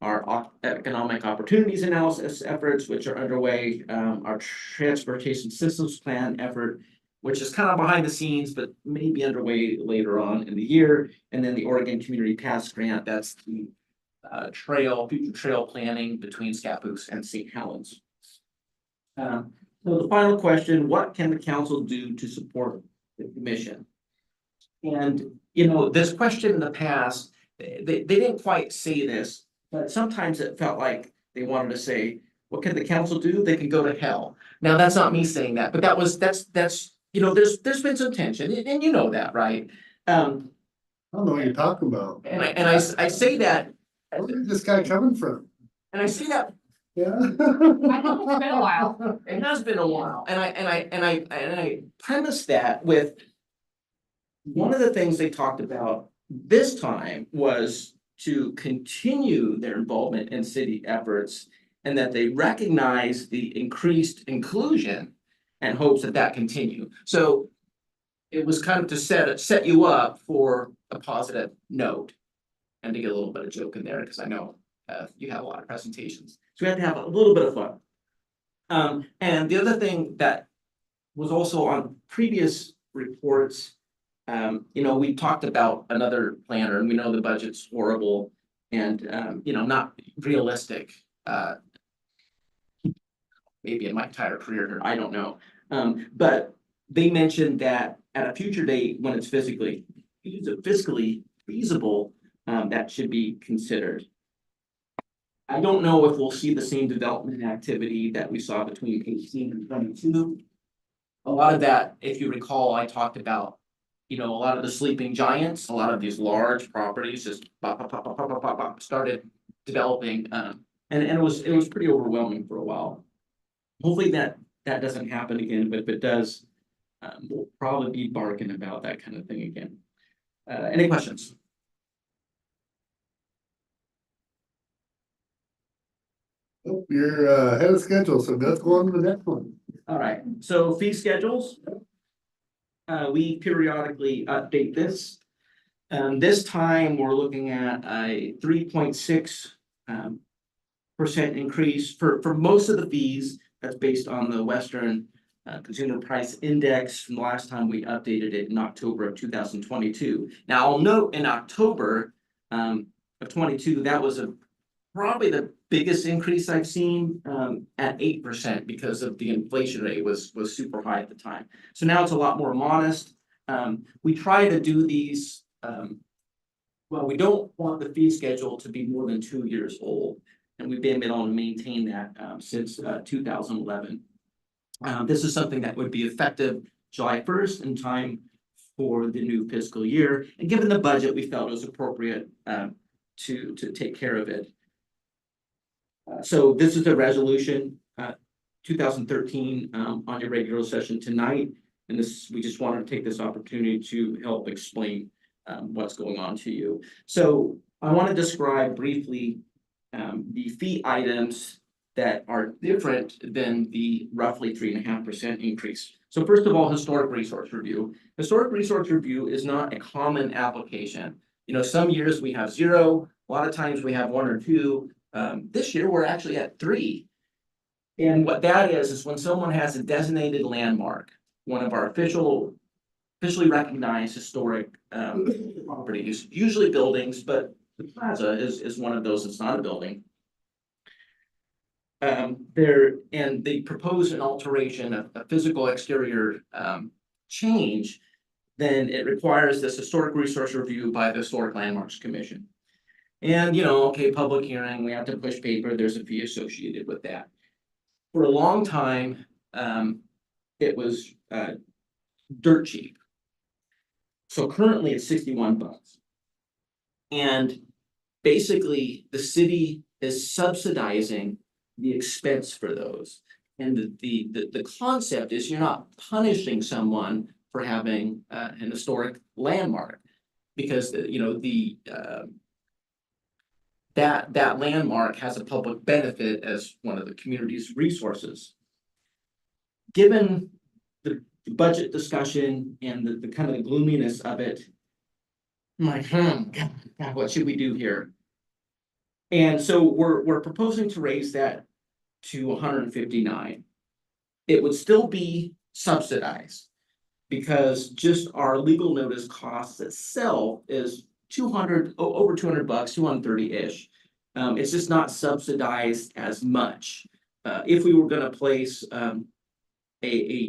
our economic opportunities analysis efforts, which are underway, our transportation systems plan effort, which is kind of behind the scenes, but may be underway later on in the year. And then the Oregon Community Paths Grant, that's the future trail planning between Scappoose and St. Helens. So the final question, what can the council do to support the commission? And, you know, this question in the past, they didn't quite say this, but sometimes it felt like they wanted to say, what can the council do? They can go to hell. Now, that's not me saying that, but that's, you know, there's been some tension, and you know that, right? I don't know what you're talking about. And I say that. Where's this guy coming from? And I say that. Yeah. I know it's been a while. It has been a while, and I premise that with one of the things they talked about this time was to continue their involvement in city efforts, and that they recognize the increased inclusion and hopes that that continue. So it was kind of to set you up for a positive note, and to get a little bit of joke in there, because I know you have a lot of presentations. So we had to have a little bit of fun. And the other thing that was also on previous reports, you know, we talked about another planner, and we know the budget's horrible and, you know, not realistic. Maybe in my entire career, I don't know. But they mentioned that at a future date, when it's fiscally feasible, that should be considered. I don't know if we'll see the same development activity that we saw between 18 and 22. A lot of that, if you recall, I talked about, you know, a lot of the sleeping giants, a lot of these large properties just started developing, and it was pretty overwhelming for a while. Hopefully that doesn't happen again, but if it does, we'll probably be barking about that kind of thing again. Any questions? Oh, you're ahead of schedule, so let's go on to the next one. All right, so fee schedules. We periodically update this. This time we're looking at a 3.6% increase for most of the fees. That's based on the Western Consumer Price Index from the last time we updated it in October of 2022. Now, I'll note in October of 22, that was probably the biggest increase I've seen at 8% because of the inflation rate was super high at the time. So now it's a lot more modest. We try to do these, well, we don't want the fee schedule to be more than 2 years old. And we've been able to maintain that since 2011. This is something that would be effective July 1st in time for the new fiscal year. And given the budget, we felt it was appropriate to take care of it. So this is the resolution 2013 on your regular session tonight. And this, we just wanted to take this opportunity to help explain what's going on to you. So I want to describe briefly the fee items that are different than the roughly 3.5% increase. So first of all, historic resource review. Historic resource review is not a common application. You know, some years we have 0, a lot of times we have 1 or 2. This year we're actually at 3. And what that is when someone has a designated landmark, one of our officially recognized historic properties, usually buildings, but the plaza is one of those. It's not a building. They propose an alteration, a physical exterior change, then it requires this historic resource review by the Historic Landmarks Commission. And, you know, okay, public hearing, we have to push paper, there's a fee associated with that. For a long time, it was dirt cheap. So currently it's $61. And basically the city is subsidizing the expense for those. And the concept is you're not punishing someone for having an historic landmark, because you know that landmark has a public benefit as one of the community's resources. Given the budget discussion and the kind of the gloominess of it, I'm like, God, what should we do here? And so we're proposing to raise that to 159. It would still be subsidized. because just our legal notice costs itself is over $200, 230-ish. It's just not subsidized as much. If we were gonna place a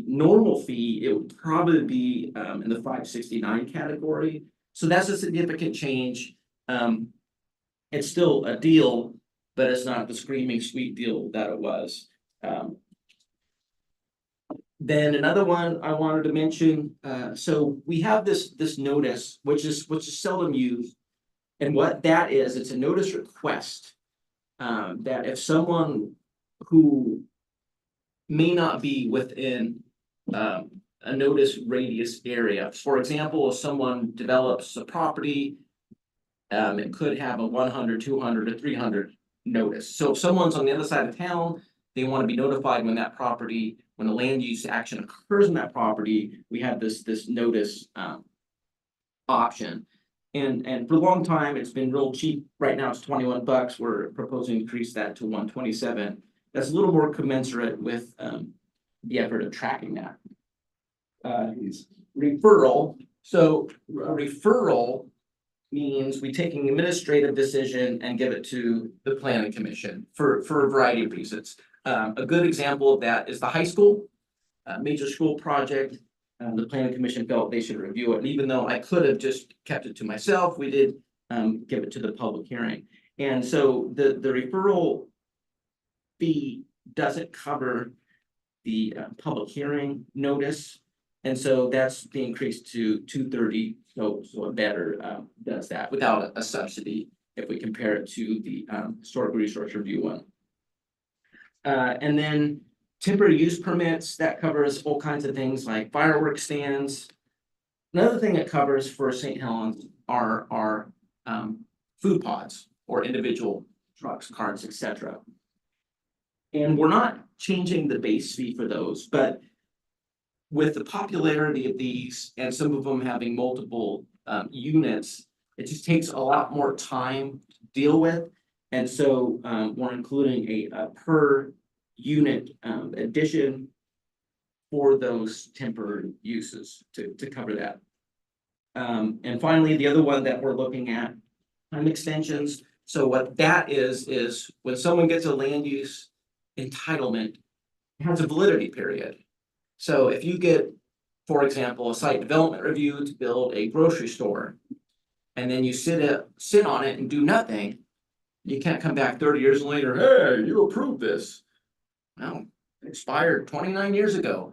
normal fee, it would probably be in the $569 category. So that's a significant change. It's still a deal, but it's not the screaming sweet deal that it was. Then another one I wanted to mention, so we have this notice, which is seldom used. And what that is, it's a notice request. That if someone who may not be within a notice radius area, for example, if someone develops a property, it could have a 100, 200, or 300 notice. So if someone's on the other side of town, they want to be notified when that property, when the land use action occurs in that property, we have this notice option. And for a long time, it's been real cheap. Right now, it's $21. We're proposing to increase that to $127. That's a little more commensurate with the effort of tracking that. Referral. So a referral means we take an administrative decision and give it to the planning commission for a variety of reasons. A good example of that is the high school, major school project. The planning commission felt they should review it. And even though I could have just kept it to myself, we did give it to the public hearing. And so the referral fee doesn't cover the public hearing notice. And so that's being increased to $230. So a better does that without a subsidy if we compare it to the historic resource review one. And then temporary use permits, that covers all kinds of things like fireworks stands. Another thing it covers for St. Helens are food pods or individual trucks, carts, etc. And we're not changing the base fee for those, but with the popularity of these and some of them having multiple units, it just takes a lot more time to deal with. And so we're including a per unit addition for those temporary uses to cover that. And finally, the other one that we're looking at, time extensions. So what that is when someone gets a land use entitlement, it has a validity period. So if you get, for example, a site development review to build a grocery store, and then you sit on it and do nothing, you can't come back 30 years later, hey, you approved this. Well, it expired 29 years ago.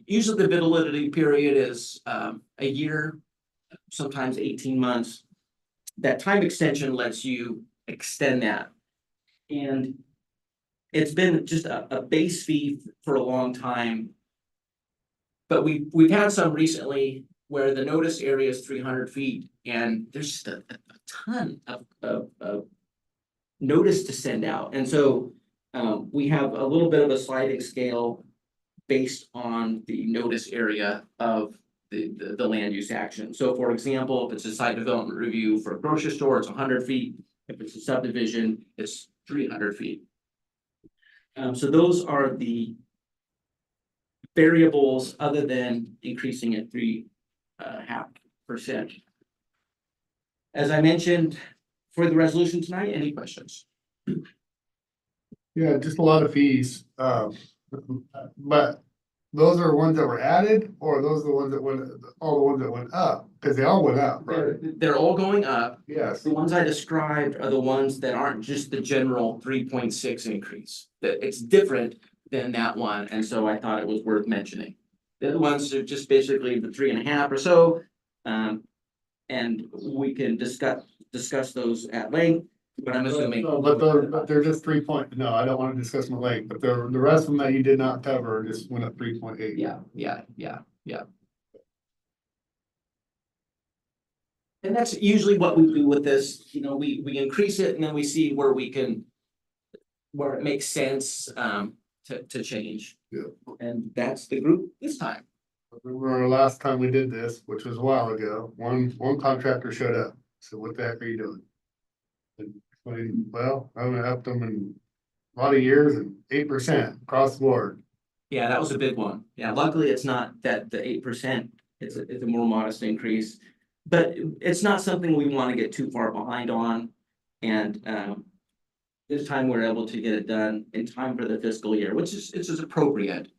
Usually the validity period is a year, sometimes 18 months. That time extension lets you extend that. And it's been just a base fee for a long time. But we've had some recently where the notice area is 300 feet and there's just a ton of notice to send out. And so we have a little bit of a sliding scale based on the notice area of the land use action. So for example, if it's a site development review for a grocery store, it's 100 feet. If it's a subdivision, it's 300 feet. So those are the variables other than increasing it 3.5%. As I mentioned, for the resolution tonight, any questions? Yeah, just a lot of fees, but those are ones that were added, or those are the ones that all the ones that went up, because they all went up, right? They're all going up. Yes. The ones I described are the ones that aren't just the general 3.6 increase. That it's different than that one, and so I thought it was worth mentioning. The other ones are just basically the 3.5 or so, and we can discuss those at length. But I'm assuming. But they're just 3 point, no, I don't want to discuss them at length, but the rest of them that you did not cover just went up 3.8. Yeah. And that's usually what we do with this, you know, we increase it and then we see where it makes sense to change. Yeah. And that's the group this time. Remember last time we did this, which was a while ago, one contractor showed up, so what the heck are you doing? And, well, I haven't helped them in a lot of years and 8% across the board. Yeah, that was a big one. Yeah, luckily it's not that the 8%, it's a more modest increase. But it's not something we want to get too far behind on. And this time we're able to get it done in time for the fiscal year, which is appropriate.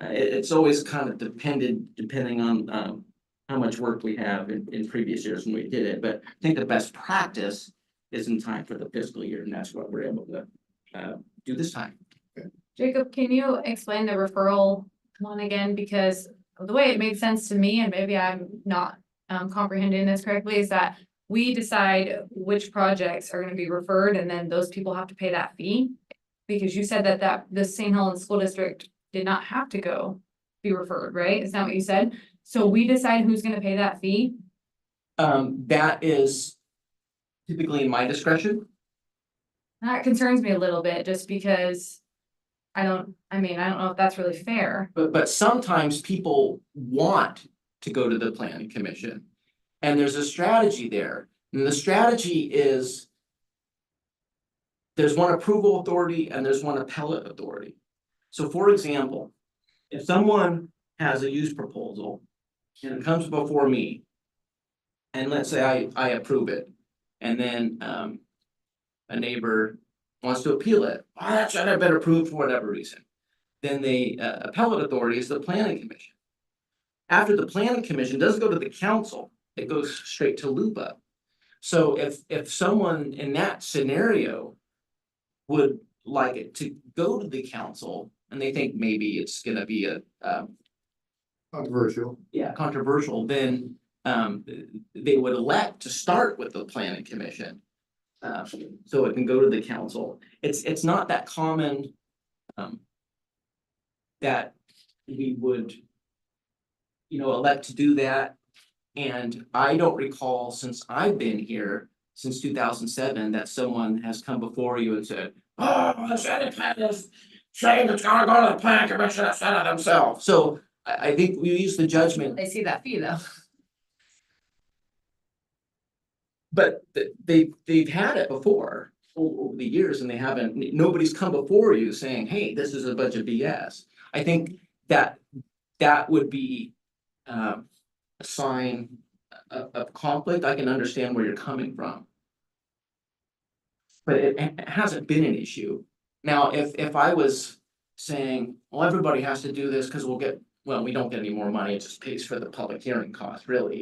It's always kind of depending on how much work we have in previous years when we did it, but I think the best practice is in time for the fiscal year, and that's what we're able to do this time. Jacob, can you explain the referral one again? Because the way it made sense to me, and maybe I'm not comprehending this correctly, is that we decide which projects are gonna be referred, and then those people have to pay that fee. Because you said that the St. Helens School District did not have to be referred, right? Is that what you said? So we decide who's gonna pay that fee? That is typically in my discretion. That concerns me a little bit, just because I don't know if that's really fair. But sometimes people want to go to the planning commission. And there's a strategy there. And the strategy is there's one approval authority and there's one appellate authority. So for example, if someone has a use proposal and it comes before me, and let's say I approve it, and then a neighbor wants to appeal it, that should have been approved for whatever reason. Then the appellate authority is the planning commission. After the planning commission doesn't go to the council, it goes straight to LUPA. So if someone in that scenario would like it to go to the council and they think maybe it's gonna be a Controversial. controversial, then they would elect to start with the planning commission. So it can go to the council. It's not that common that we would, elect to do that. And I don't recall, since I've been here since 2007, that someone has come before you and said, oh, the city plan is saying it's gonna go to the planning commission instead of themselves. So I think we use the judgment. They see that fee though. But they've had it before over the years, and they haven't, nobody's come before you saying, hey, this is a bunch of BS. I think that would be a sign of conflict. I can understand where you're coming from. But it hasn't been an issue. Now, if I was saying, well, everybody has to do this because we don't get any more money, it just pays for the public hearing cost, really.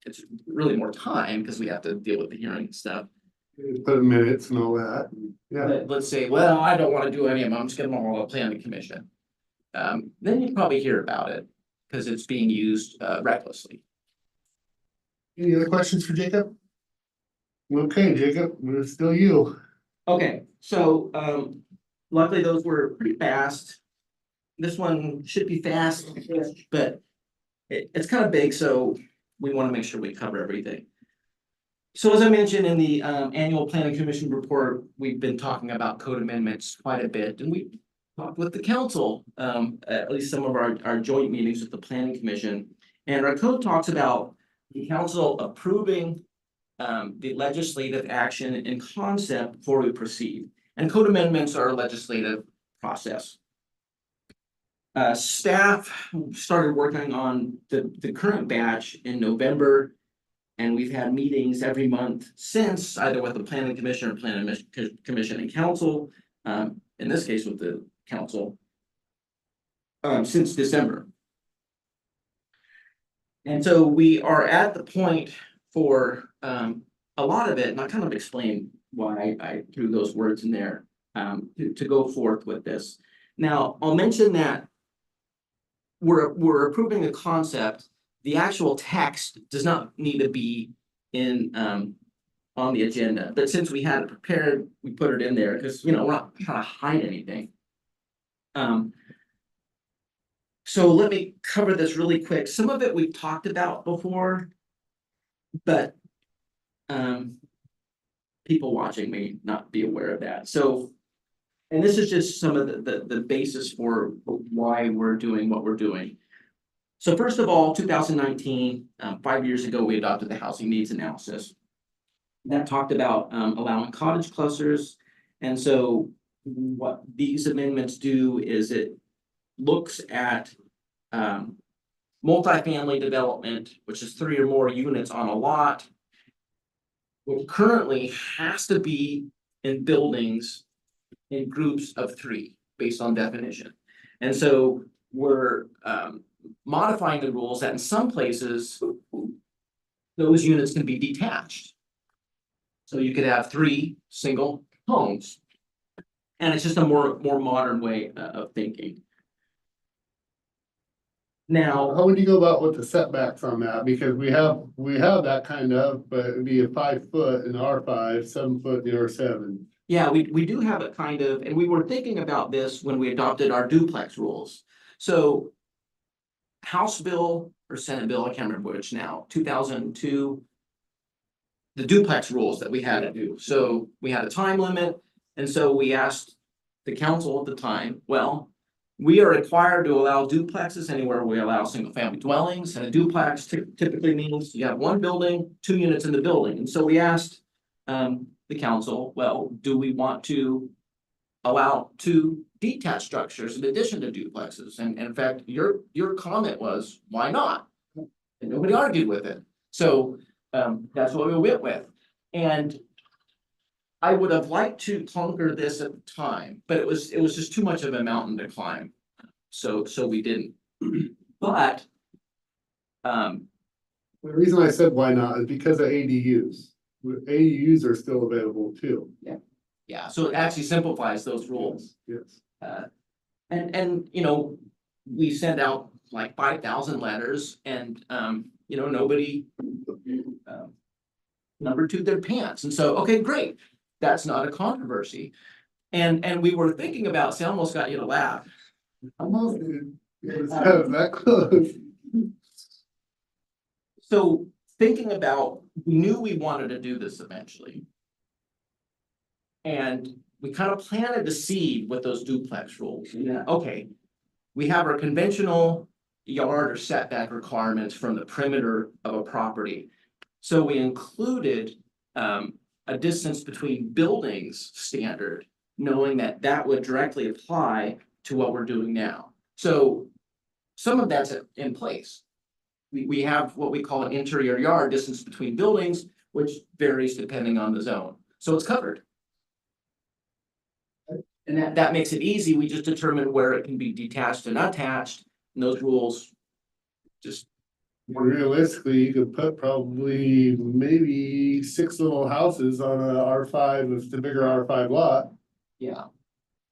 It's really more time because we have to deal with the hearing and stuff. Put minutes and all that. Yeah. But let's say, well, I don't want to do any of them, I'm just gonna all the planning commission. Then you'd probably hear about it because it's being used recklessly. Any other questions for Jacob? Okay, Jacob, it's still you. Okay, so luckily those were pretty fast. This one should be fast, but it's kind of big, so we want to make sure we cover everything. So as I mentioned in the annual planning commission report, we've been talking about code amendments quite a bit, and we talked with the council, at least some of our joint meetings with the planning commission. And our code talks about the council approving the legislative action in concept before we proceed. And code amendments are a legislative process. Staff started working on the current batch in November, and we've had meetings every month since, either with the planning commission or planning commission and council, in this case with the council, since December. And so we are at the point for a lot of it, and I kind of explained why I threw those words in there to go forth with this. Now, I'll mention that we're approving the concept. The actual text does not need to be in on the agenda, but since we had it prepared, we put it in there because we're not trying to hide anything. So let me cover this really quick. Some of it we've talked about before, but people watching may not be aware of that. So, and this is just some of the basis for why we're doing what we're doing. So first of all, 2019, 5 years ago, we adopted the housing needs analysis. That talked about allowing cottage clusters. And so what these amendments do is it looks at multifamily development, which is 3 or more units on a lot. Which currently has to be in buildings in groups of 3 based on definition. And so we're modifying the rules that in some places, those units can be detached. So you could have 3 single homes. And it's just a more modern way of thinking. Now, How would you go about with the setbacks on that? Because we have that kind of, but it'd be a 5 foot in R5, 7 foot in R7. yeah, we do have it kind of, and we were thinking about this when we adopted our duplex rules. So House Bill or Senate Bill, I can't remember which now, 2002. The duplex rules that we had to do. So we had a time limit. And so we asked the council at the time, well, we are required to allow duplexes anywhere we allow single family dwellings, and a duplex typically means you have 1 building, 2 units in the building. And so we asked the council, well, do we want to allow 2 detached structures in addition to duplexes? And in fact, your comment was, why not? And nobody argued with it. So that's what we went with. And I would have liked to conquer this at the time, but it was just too much of a mountain to climb. So we didn't. But The reason I said why not is because of ADUs. ADUs are still available too. yeah, so it actually simplifies those rules. Yes. And you know, we send out like 5,000 letters and you know, nobody number 2 their pants. And so, okay, great. That's not a controversy. And we were thinking about, see, I almost got you to laugh. Almost. That close. So thinking about, we knew we wanted to do this eventually. And we kind of planted the seed with those duplex rules. Yeah, okay. We have our conventional yard or setback requirements from the perimeter of a property. So we included a distance between buildings standard, knowing that that would directly apply to what we're doing now. So some of that's in place. We have what we call an interior yard distance between buildings, which varies depending on the zone. So it's covered. And that makes it easy. We just determine where it can be detached and attached, and those rules just. Realistically, you could put probably maybe 6 little houses on a R5, it's the bigger R5 lot. Yeah.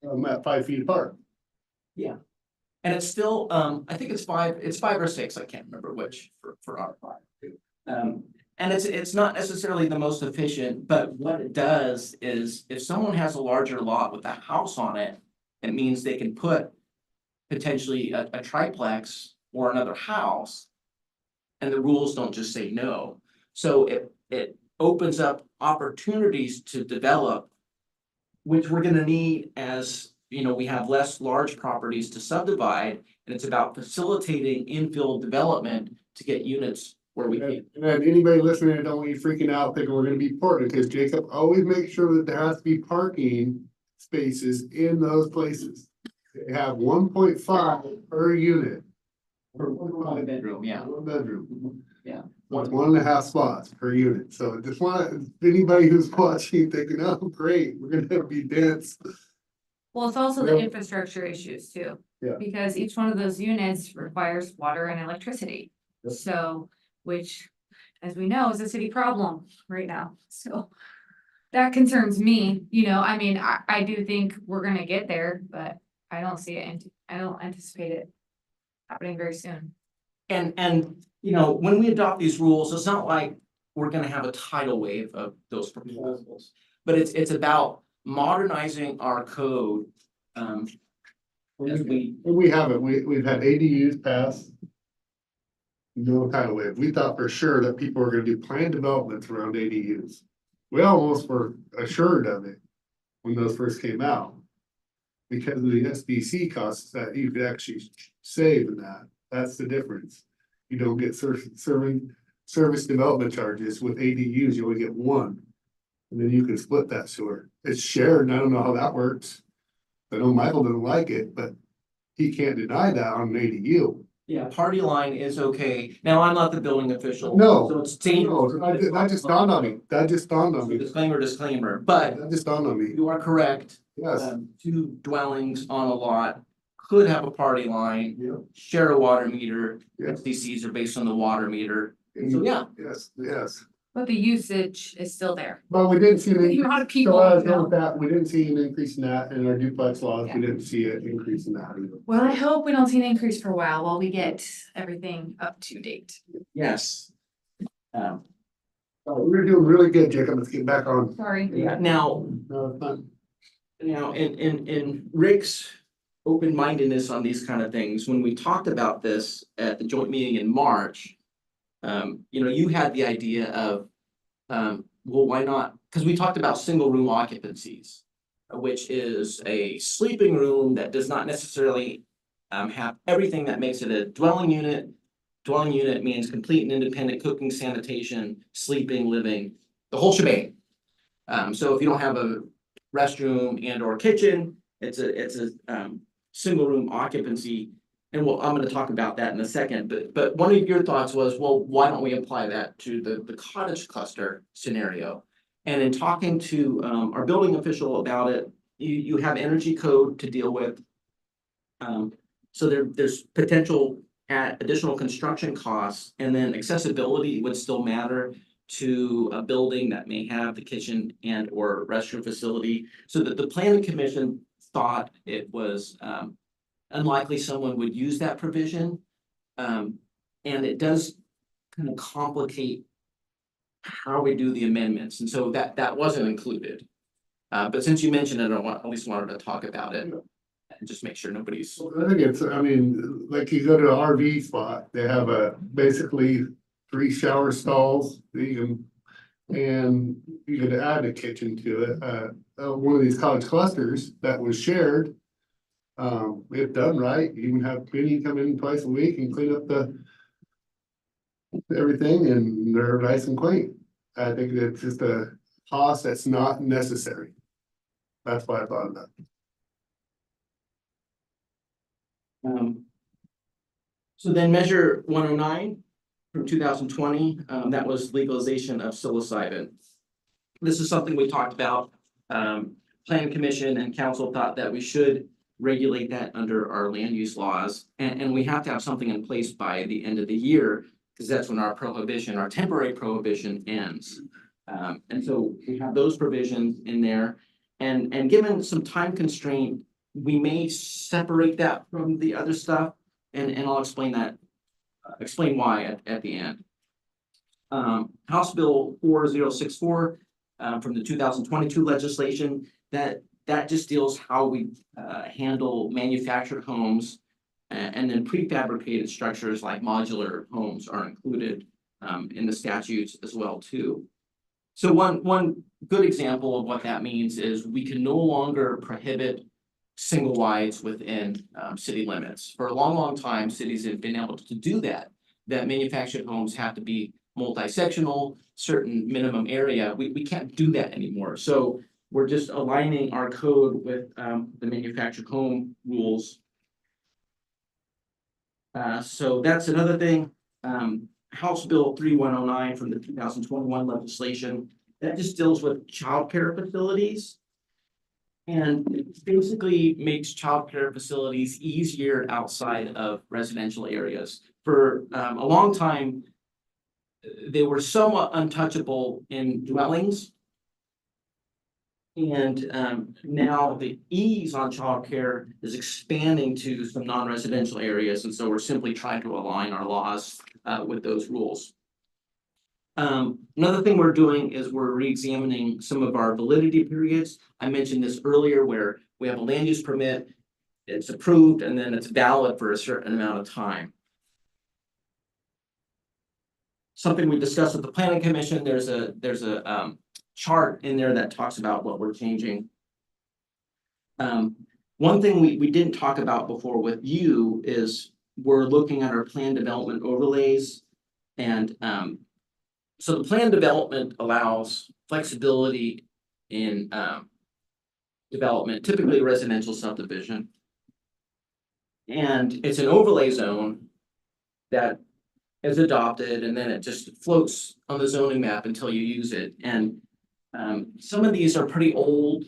At 5 feet apart. Yeah. And it's still, I think it's 5 or 6, I can't remember which for R5. And it's not necessarily the most efficient, but what it does is if someone has a larger lot with a house on it, it means they can put potentially a triplex or another house. And the rules don't just say no. So it opens up opportunities to develop, which we're gonna need as, you know, we have less large properties to subdivide. And it's about facilitating infill development to get units where we can. And anybody listening, I don't want you freaking out thinking we're gonna be Portland, because Jacob always makes sure that there has to be parking spaces in those places. They have 1.5 per unit. For one bedroom, yeah. 1 bedroom. Yeah. That's 1.5 spots per unit. So just want, anybody who's watching thinking, oh, great, we're gonna be dense. Well, it's also the Yeah. infrastructure issues too. Yeah. Because each one of those units requires water and electricity. Yep. So, which, as we know, is a city problem right now, so. That concerns me, you know, I mean, I do think we're gonna get there, but I don't see it, I don't anticipate it happening very soon. And, you know, when we adopt these rules, it's not like we're gonna have a tidal wave of those proposals. But it's about modernizing our code. As We haven't, we've had ADUs pass. No tidal wave. We thought for sure that people were gonna do planned developments around ADUs. We almost were assured of it when those first came out. Because of the SBC costs that you could actually save in that. That's the difference. You don't get service development charges with ADUs, you only get 1. And then you can split that sewer. It's shared, and I don't know how that works. I know Michael doesn't like it, but he can't deny that on an ADU. Yeah, party line is okay. Now, I'm not the building official. No, So it's dangerous. That just dawned on me. That just dawned on me. Disclaimer, but That just dawned on me. you are correct. Yes. Two dwellings on a lot could have a party line, Yeah. share a water meter. Yeah. SDCs are based on the water meter. So, yeah. Yes, yes. But the usage is still there. But we didn't see an A lot of increase. people, So I you know. with that, we didn't see an increase in that in our duplex laws. Yeah. We didn't see an increase in that either. Well, I hope we don't see an increase for a while we get everything up to date. Yes. We're doing really good, Jacob. Let's get back on. Sorry. Yeah, now, No, it's fine. Now, in Rick's open-mindedness on these kind of things, when we talked about this at the joint meeting in March. You had the idea of, well, why not? Because we talked about single room occupancies. Which is a sleeping room that does not necessarily have everything that makes it a dwelling unit. Dwelling unit means complete and independent cooking, sanitation, sleeping, living, the whole shebang. So if you don't have a restroom and or kitchen, it's a single room occupancy. And I'm gonna talk about that in a second, but one of your thoughts was, well, why don't we apply that to the cottage cluster scenario? And in talking to our building official about it, you have energy code to deal with. So there's potential additional construction costs, and then accessibility would still matter to a building that may have the kitchen and or restroom facility. So that the planning commission thought it was unlikely someone would use that provision. And it does kind of complicate how we do the amendments, and so that wasn't included. But since you mentioned it, at least wanted to talk about it and just make sure nobody's. I think like you go to an RV spot, they have basically 3 shower stalls that and you could add a kitchen to it. One of these cottage clusters that was shared, if done right, you can have Penny come in twice a week and clean up everything, and they're nice and quaint. I think that's just a cost that's not necessary. That's why I thought of that. So then measure 109 from 2020, that was legalization of psilocybin. This is something we talked about. Planning Commission and council thought that we should regulate that under our land use laws, and we have to have something in place by the end of the year, because that's when our temporary prohibition ends. And so we have those provisions in there, and given some time constraint, we may separate that from the other stuff, and I'll explain why at the end. House Bill 4064 from the 2022 legislation, that just deals how we handle manufactured homes, and then prefabricated structures like modular homes are included in the statutes as well too. So one good example of what that means is we can no longer prohibit single wides within city limits. For a long time, cities have been able to do that manufactured homes have to be multi-sectional, certain minimum area. We can't do that anymore. So we're just aligning our code with the manufactured home rules. So that's another thing. House Bill 3109 from the 2021 legislation, that just deals with childcare facilities. And it basically makes childcare facilities easier outside of residential areas. For a long time, they were somewhat untouchable in dwellings. And now the ease on childcare is expanding to some non-residential areas, and so we're simply trying to align our laws with those rules. Another thing we're doing is we're re-examining some of our validity periods. I mentioned this earlier, where we have a land use permit, it's approved, and then it's valid for a certain amount of time. Something we discussed with the Planning Commission, there's a chart in there that talks about what we're changing. One thing we didn't talk about before with you is we're looking at our plan development overlays, and so the plan development allows flexibility in development, typically a residential subdivision. And it's an overlay zone that is adopted, and then it just floats on the zoning map until you use it. And some of these are pretty old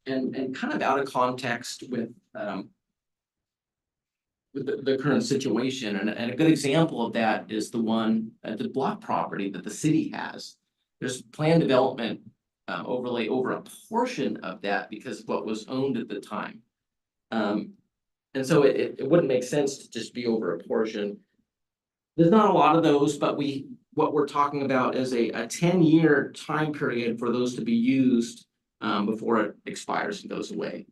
and kind of out of context with the current situation. And a good example of that is the one at the block property that the city has. There's planned development overlay over a portion of that because of what was owned at the time. And so it wouldn't make sense to just be over a portion. There's not a lot of those, but what we're talking about is a 10-year time period for those to be used before it expires and goes away.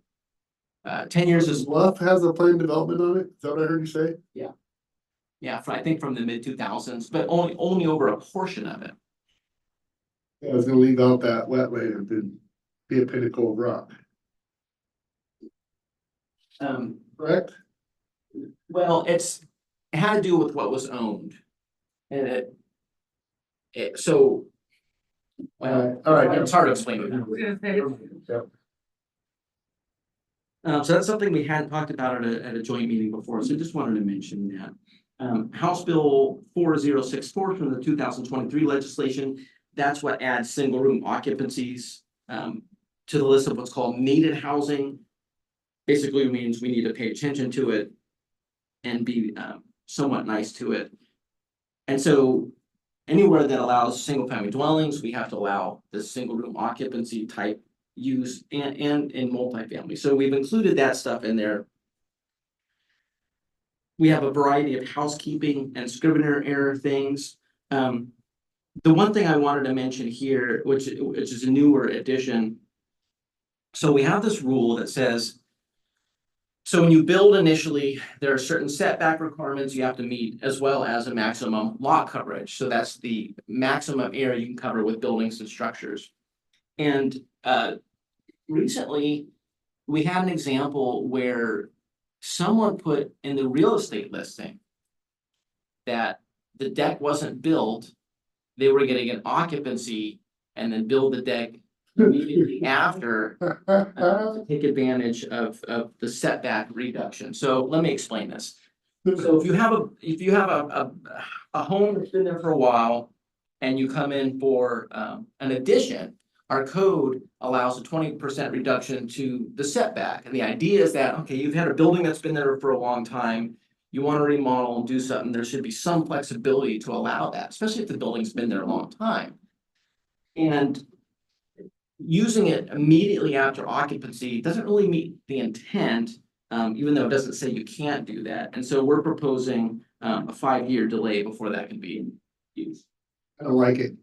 10 years is, Bluff has a planned development on it, is that what I heard you say? yeah, I think from the mid-2000s, but only over a portion of it. Yeah, I was gonna leave out that wetland and be a pinnacle of rock, correct? Well, it had to do with what was owned. And so, well, All right. it's hard to explain. So that's something we hadn't talked about at a joint meeting before, so just wanted to mention that. House Bill 4064 from the 2023 legislation, that's what adds single room occupancies to the list of what's called needed housing. Basically means we need to pay attention to it and be somewhat nice to it. And so anywhere that allows single family dwellings, we have to allow the single room occupancy type use and in multifamily. So we've included that stuff in there. We have a variety of housekeeping and scrivener error things. The one thing I wanted to mention here, which is a newer addition. So we have this rule that says, so when you build initially, there are certain setback requirements you have to meet, as well as a maximum lot coverage. So that's the maximum area you can cover with buildings and structures. And recently, we had an example where someone put in the real estate listing that the deck wasn't built, they were getting an occupancy and then build the deck immediately after to take advantage of the setback reduction. So let me explain this. So if you have a home that's been there for a while and you come in for an addition, our code allows a 20% reduction to the setback. And the idea is that, okay, you've had a building that's been there for a long time, you want to remodel and do something, there should be some flexibility to allow that, especially if the building's been there a long time. And using it immediately after occupancy doesn't really meet the intent, even though it doesn't say you can't do that. And so we're proposing a 5-year delay before that can be used. I don't like it.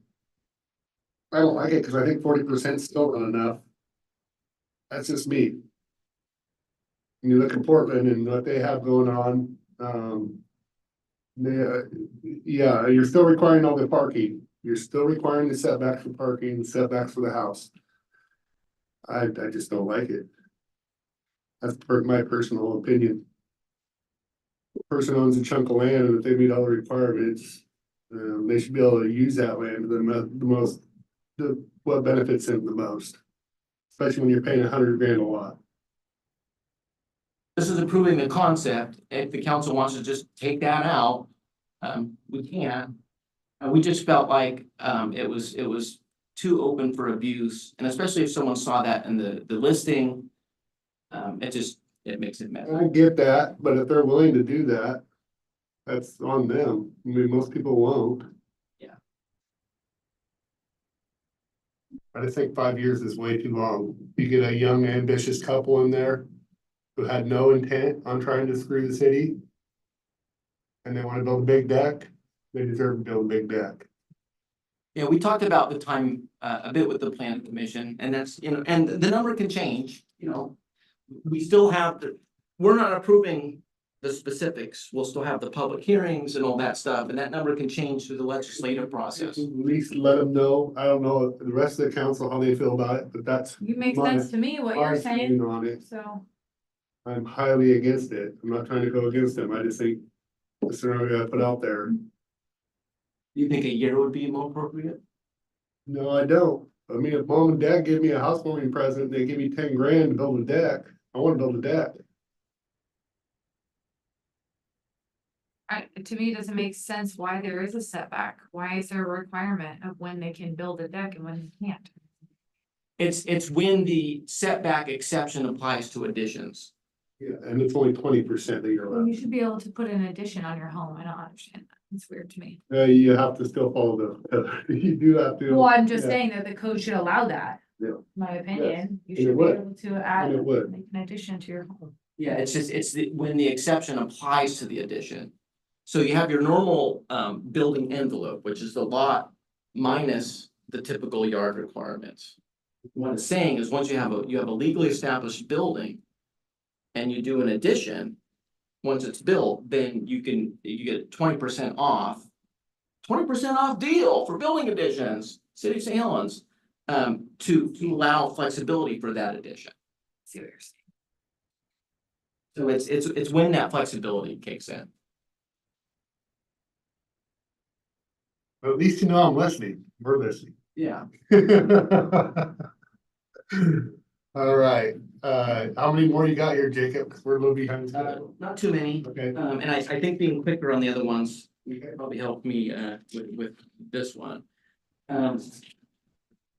I don't like it because I think 40% is still not enough. That's just me. When you look at Portland and what they have going on, yeah, you're still requiring all the parking. You're still requiring the setbacks for parking, the setbacks for the house. I just don't like it. That's my personal opinion. The person owns a chunk of land, and if they meet all the requirements, they should be able to use that land what benefits them the most, especially when you're paying $100,000 a lot. This is approving the concept. If the council wants to just take that out, we can. We just felt like it was too open for abuse, and especially if someone saw that in the listing, it makes it messy. I get that, but if they're willing to do that, that's on them. I mean, most people won't. Yeah. I just think 5 years is way too long. You get a young, ambitious couple in there who had no intent on trying to screw the city, and they want to build a big deck, they deserve to build a big deck. Yeah, we talked about the time a bit with the planning commission, and that's, and the number can change, we still have we're not approving the specifics. We'll still have the public hearings and all that stuff, and that number can change through the legislative process. At least let them know. I don't know the rest of the council how they feel about it, but that's You make my- sense to me what my you're saying, opinion on it. so. I'm highly against it. I'm not trying to go against them. I just think the scenario I put out there. Do you think a year would be more appropriate? No, I don't. I mean, if mom and dad gave me a housewarming present, they give me 10 grand to build a deck, I wanna build a deck. To me, it doesn't make sense why there is a setback. Why is there a requirement of when they can build a deck and when they can't? It's when the setback exception applies to additions. Yeah, and it's only 20% that you're Well, allowed. you should be able to put an addition on your home. I don't understand that. It's weird to me. You have to still follow the, you do have to. Well, I'm just yeah. saying that the code should allow that. Yeah. My opinion, you and it should be would. able to add, And it would. make an addition to your home. Yeah, it's just, when the exception applies to the addition. So you have your normal building envelope, which is the lot minus the typical yard requirements. What it's saying is once you have a legally established building and you do an addition, once it's built, then you get 20% off. 20% off deal for building additions, City of St. Helens, to allow flexibility for that addition. See what you're saying? So it's when that flexibility kicks in. At least you know I'm listening, we're listening. Yeah. All right, how many more you got here, Jacob? Cause we're a little behind. schedule. Not too many. Okay. And I think being quicker on the other ones probably helped me with this one.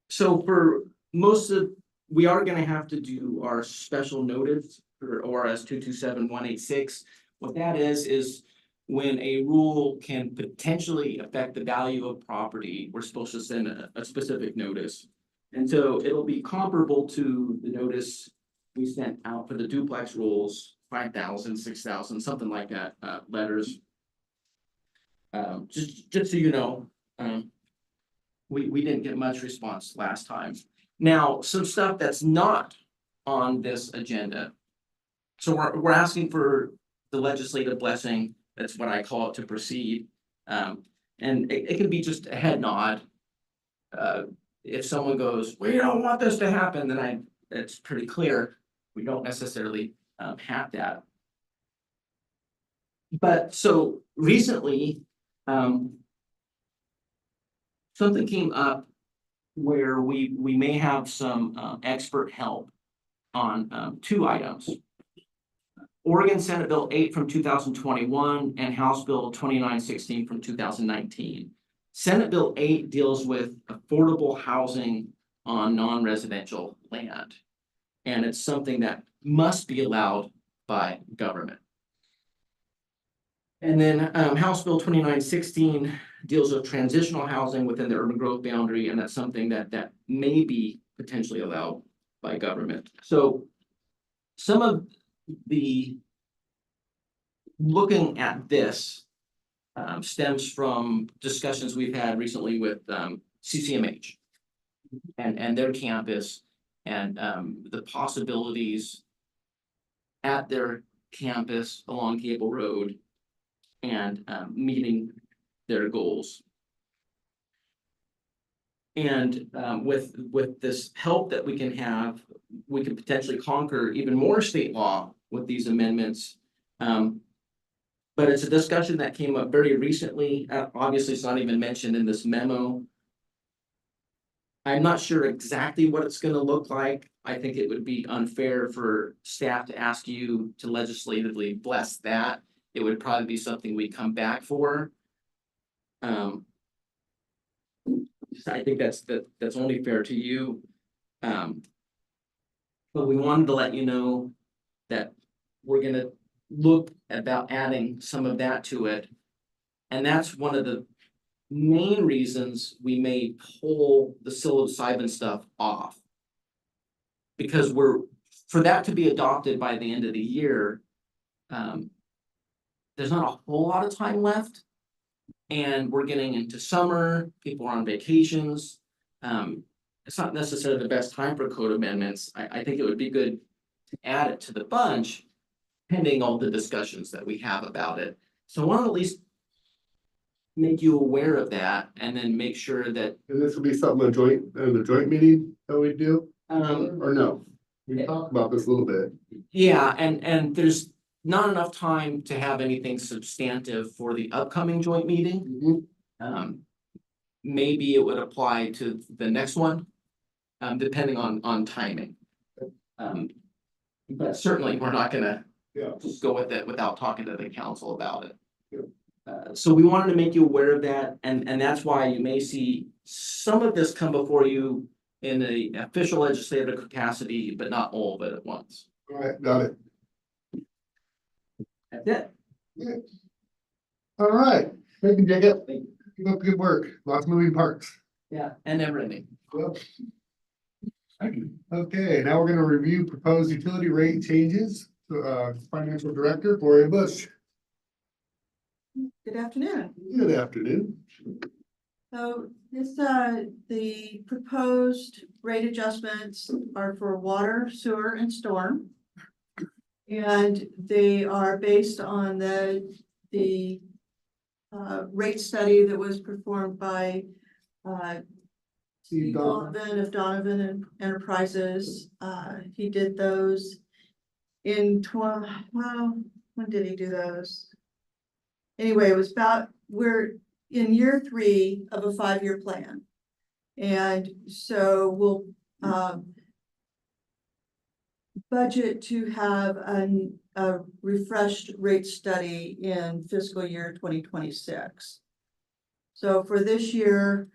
So for most of, we are gonna have to do our special notice for ORS 227186. What that is when a rule can potentially affect the value of property, we're supposed to send a specific notice. And so it'll be comparable to the notice we sent out for the duplex rules, 5,000, 6,000, something like that, letters. Just so you know, we didn't get much response last time. Now, some stuff that's not on this agenda. So we're asking for the legislative blessing, that's what I call it, to proceed. And it can be just a head nod. If someone goes, we don't want this to happen, then it's pretty clear, we don't necessarily have that. But so recently, something came up where we may have some expert help on two items. Oregon Senate Bill 8 from 2021 and House Bill 2916 from 2019. Senate Bill 8 deals with affordable housing on non-residential land. And it's something that must be allowed by government. And then House Bill 2916 deals with transitional housing within the urban growth boundary, and that's something that may be potentially allowed by government. So some of the looking at this stems from discussions we've had recently with CCMH and their campus and the possibilities at their campus along Cable Road and meeting their goals. And with this help that we can have, we can potentially conquer even more state law with these amendments. But it's a discussion that came up very recently. Obviously, it's not even mentioned in this memo. I'm not sure exactly what it's going to look like. I think it would be unfair for staff to ask you to legislatively bless that. It would probably be something we'd come back for. I think that's only fair to you. But we wanted to let you know that we're gonna look about adding some of that to it. And that's one of the main reasons we may pull the psilocybin stuff off. Because for that to be adopted by the end of the year, there's not a whole lot of time left. And we're getting into summer, people are on vacations. It's not necessarily the best time for code amendments. I think it would be good to add it to the bunch, pending all the discussions that we have about it. So I want to at least make you aware of that and then make sure that. And this will be something in the joint meeting that we do, or no? We talked about this a little bit. Yeah, and there's not enough time to have anything substantive for the upcoming joint meeting. Maybe it would apply to the next one. depending on timing. But certainly, we're not gonna Yeah. just go with it without talking to the council about it. So we wanted to make you aware of that, and that's why you may see some of this come before you in the official legislative capacity, but not all of it at once. All right, got it. That's it. All right, thank you, Jacob. Keep up the good work. Lots of moving parts. Yeah, and everything. Well, okay, now we're gonna review proposed utility rate changes. Financial Director Gloria Bush. Good afternoon. Good afternoon. So this, the proposed rate adjustments are for water, sewer and storm. And they are based on the rate study that was performed by Steve Donovan of Donovan Enterprises. He did those in when did he do those? Anyway, it was we're in year 3 of a 5-year plan. And so we'll budget to have a refreshed rate study in fiscal year 2026. So for this year,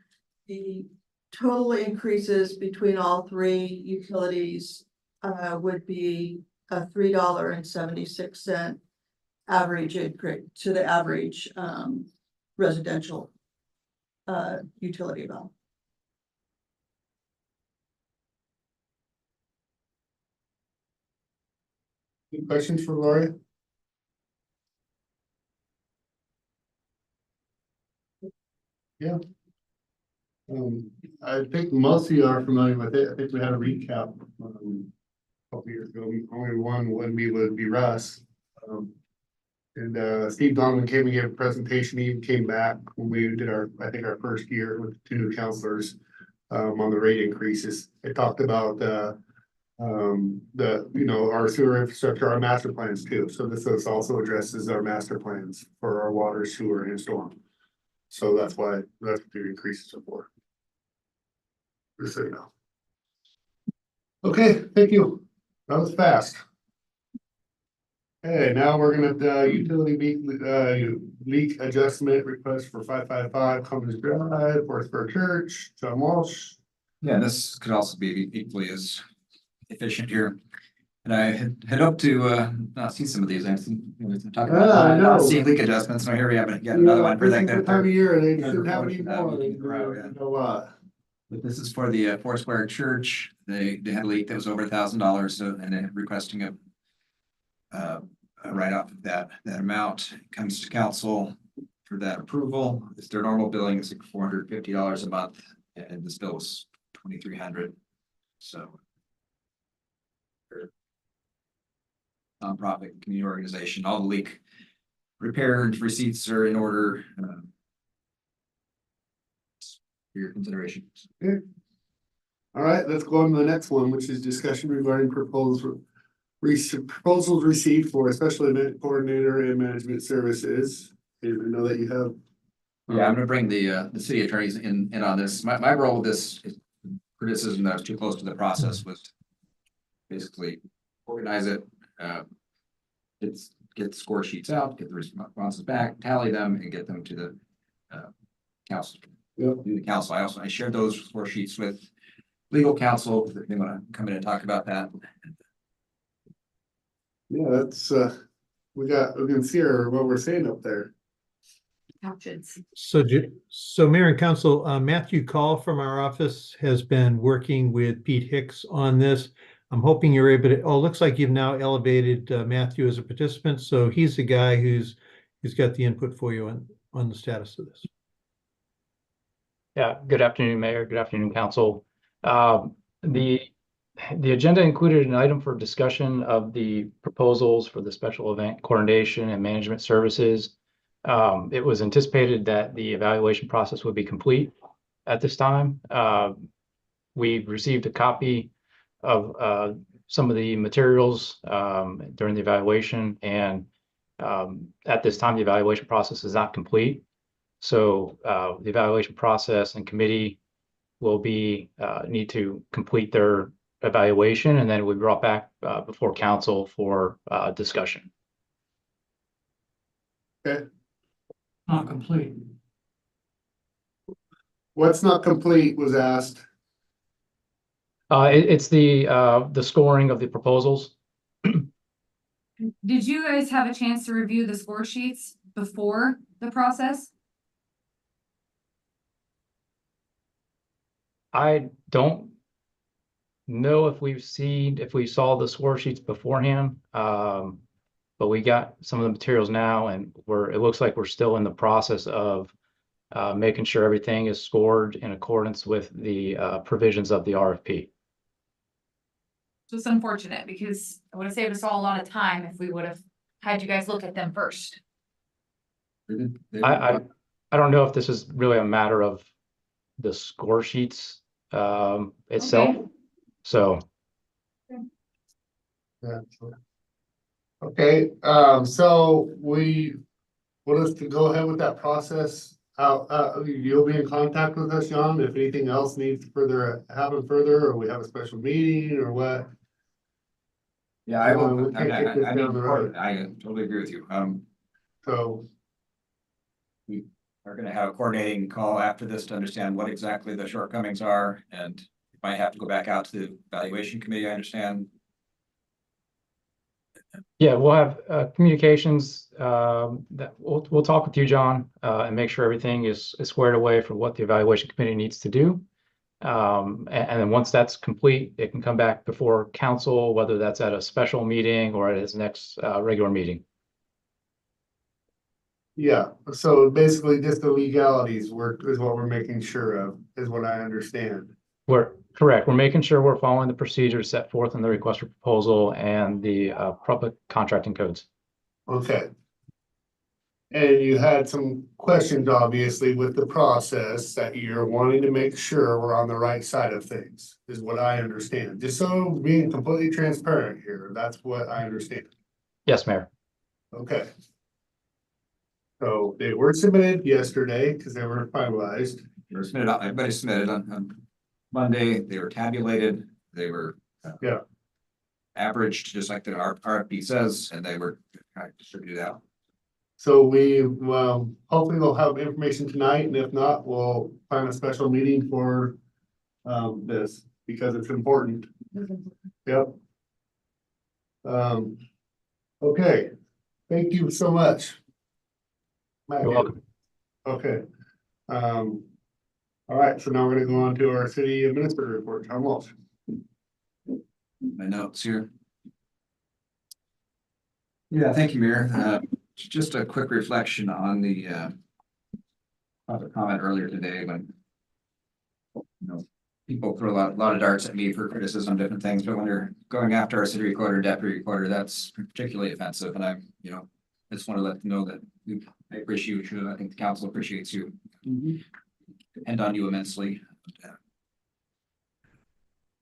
the total increases between all 3 utilities would be a $3.76 average increase to the average residential utility bill. Any questions for Gloria? Yeah. I think most of you are familiar with it. I think we had a recap a couple years ago. Only one would be Russ. And Steve Donovan came and gave a presentation. He came back when we did I think our first year with 2 new counselors on the rate increases. They talked about our sewer infrastructure, our master plans too. So this also addresses our master plans for our water, sewer and storm. So that's what the increases are for. Just so you know. Okay, thank you. That was fast. Okay, now we're gonna utility leak adjustment request for 555 Cummins Drive, Forestburg Church, John Walsh. Yeah, this could also be equally as efficient here. And I had hoped to not see some of these. I've seen, talking about not seeing leak adjustments. So here we have yet another one for like that. Time of year, they shouldn't have any more. But this is for the Foursquare Church. They had a leak that was over $1,000, so and they're requesting a write-off of that amount. It comes to council for that approval. It's their normal billing is like $450 a month, and this bill was $2,300. So nonprofit community organization, all the leak repair receipts are in order. For your consideration. Okay. All right, let's go on to the next one, which is discussion regarding proposals received for a special event coordinator and management services. And I know that you have. Yeah, I'm gonna bring the city attorneys in on this. My role with this is criticism that I was too close to the process was basically organize it, get the score sheets out, get the responses back, tally them, and get them to the council. Yep. The council. I shared those score sheets with legal counsel. If they want to come in and talk about that. Yeah, that's we can see what we're saying up there. So Mayor and Council, Matthew Call from our office has been working with Pete Hicks on this. I'm hoping you're able to, looks like you've now elevated Matthew as a participant. So he's the guy who's got the input for you on the status of this. Yeah, good afternoon, Mayor. Good afternoon, Council. The agenda included an item for discussion of the proposals for the special event coordination and management services. It was anticipated that the evaluation process would be complete at this time. We received a copy of some of the materials during the evaluation, and at this time, the evaluation process is not complete. So the evaluation process and committee will be, need to complete their evaluation, and then it will be brought back before council for discussion. Okay, Not complete. what's not complete was asked. It's the scoring of the proposals. Did you guys have a chance to review the score sheets before the process? I don't know if if we saw the score sheets beforehand. But we got some of the materials now, and it looks like we're still in the process of making sure everything is scored in accordance with the provisions of the RFP. Just unfortunate because it would have saved us all a lot of time if we would have had you guys look at them first. I don't know if this is really a matter of the score sheets itself. Okay. So Yeah. Okay, so we want us to go ahead with that process. You'll be in contact with us, John, if anything else needs happen further, or we have a special meeting or what? Yeah, I will. We can't kick this down the road. I totally agree with you. So, we are gonna have a coordinating call after this to understand what exactly the shortcomings are, and we might have to go back out to the evaluation committee, I understand. yeah, we'll have communications that we'll talk with you, John, and make sure everything is squared away for what the evaluation committee needs to do. And then once that's complete, it can come back before council, whether that's at a special meeting or at its next regular meeting. yeah, so basically just the legalities is what we're making sure of, is what I understand. We're correct. We're making sure we're following the procedures set forth in the request for proposal and the public contracting codes. Okay. And you had some questions, obviously, with the process that you're wanting to make sure we're on the right side of things, is what I understand. Just so being completely transparent here, that's what I understand. Yes, Mayor. Okay. So they were submitted yesterday because they were finalized. They were submitted, everybody submitted on Monday, they were tabulated, they were Yeah. averaged, just like the RFP says, and they were distributed out. So we, hopefully we'll have information tonight, and if not, we'll plan a special meeting for this, because it's important. Yep. Okay, thank you so much. You're welcome. Okay. All right, so now we're gonna go on to our city administrator report. Tom Walsh. My notes here. Yeah, thank you, Mayor. Just a quick reflection on the public comment earlier today when people throw a lot of darts at me for criticism of different things, but when you're going after our city recorder, deputy recorder, that's particularly offensive. And I just want to let them know that I appreciate you. I think the council appreciates you. Depend on you immensely.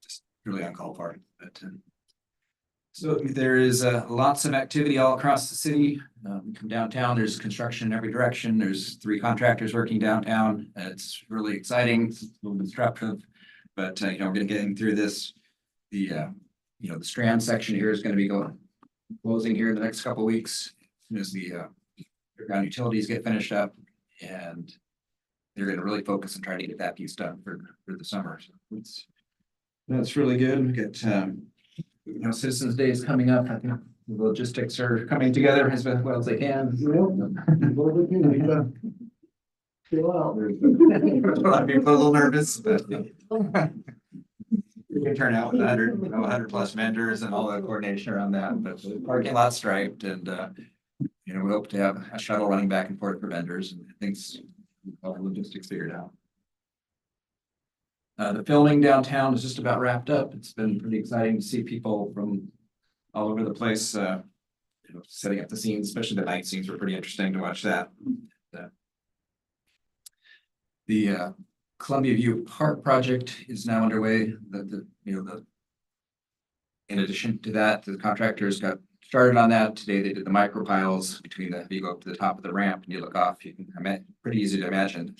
Just really uncalled for. But so there is lots of activity all across the city. We come downtown, there's construction in every direction. There's 3 contractors working downtown. It's really exciting. It's a little bit disruptive, but we're getting through this. The the Strand section here is going to be closing here in the next couple of weeks as soon as the underground utilities get finished up, and they're going to really focus on trying to get that piece done for the summer. So that's really good. We get Citizens Day is coming up. I think the logistics are coming together as well as they can. A lot of people are a little nervous, but we can turn out with 100 plus vendors and all the coordination around that. But the parking lot striped, and we hope to have a shuttle running back and forth for vendors, and things, all the logistics figured out. The filming downtown is just about wrapped up. It's been pretty exciting to see people from all over the place, setting up the scenes, especially the night scenes were pretty interesting to watch that. The Columbia View Park project is now underway. In addition to that, the contractors got started on that. Today they did the micro piles between if you go up to the top of the ramp and you look off, pretty easy to imagine.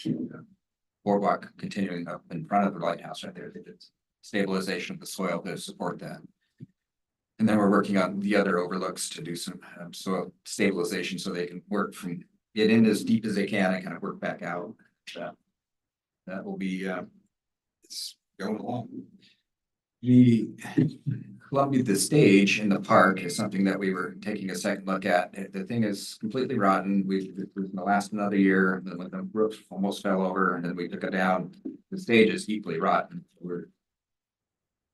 boardwalk continuing up in front of the lighthouse right there. They did stabilization of the soil to support that. And then we're working on the other overlooks to do some soil stabilization so they can get in as deep as they can and kind of work back out. That will be, it's going along. The stage in the park is something that we were taking a second look at. The thing is completely rotten. It was gonna last another year, and then when the roof almost fell over, and then we took it down. The stage is equally rotten. We're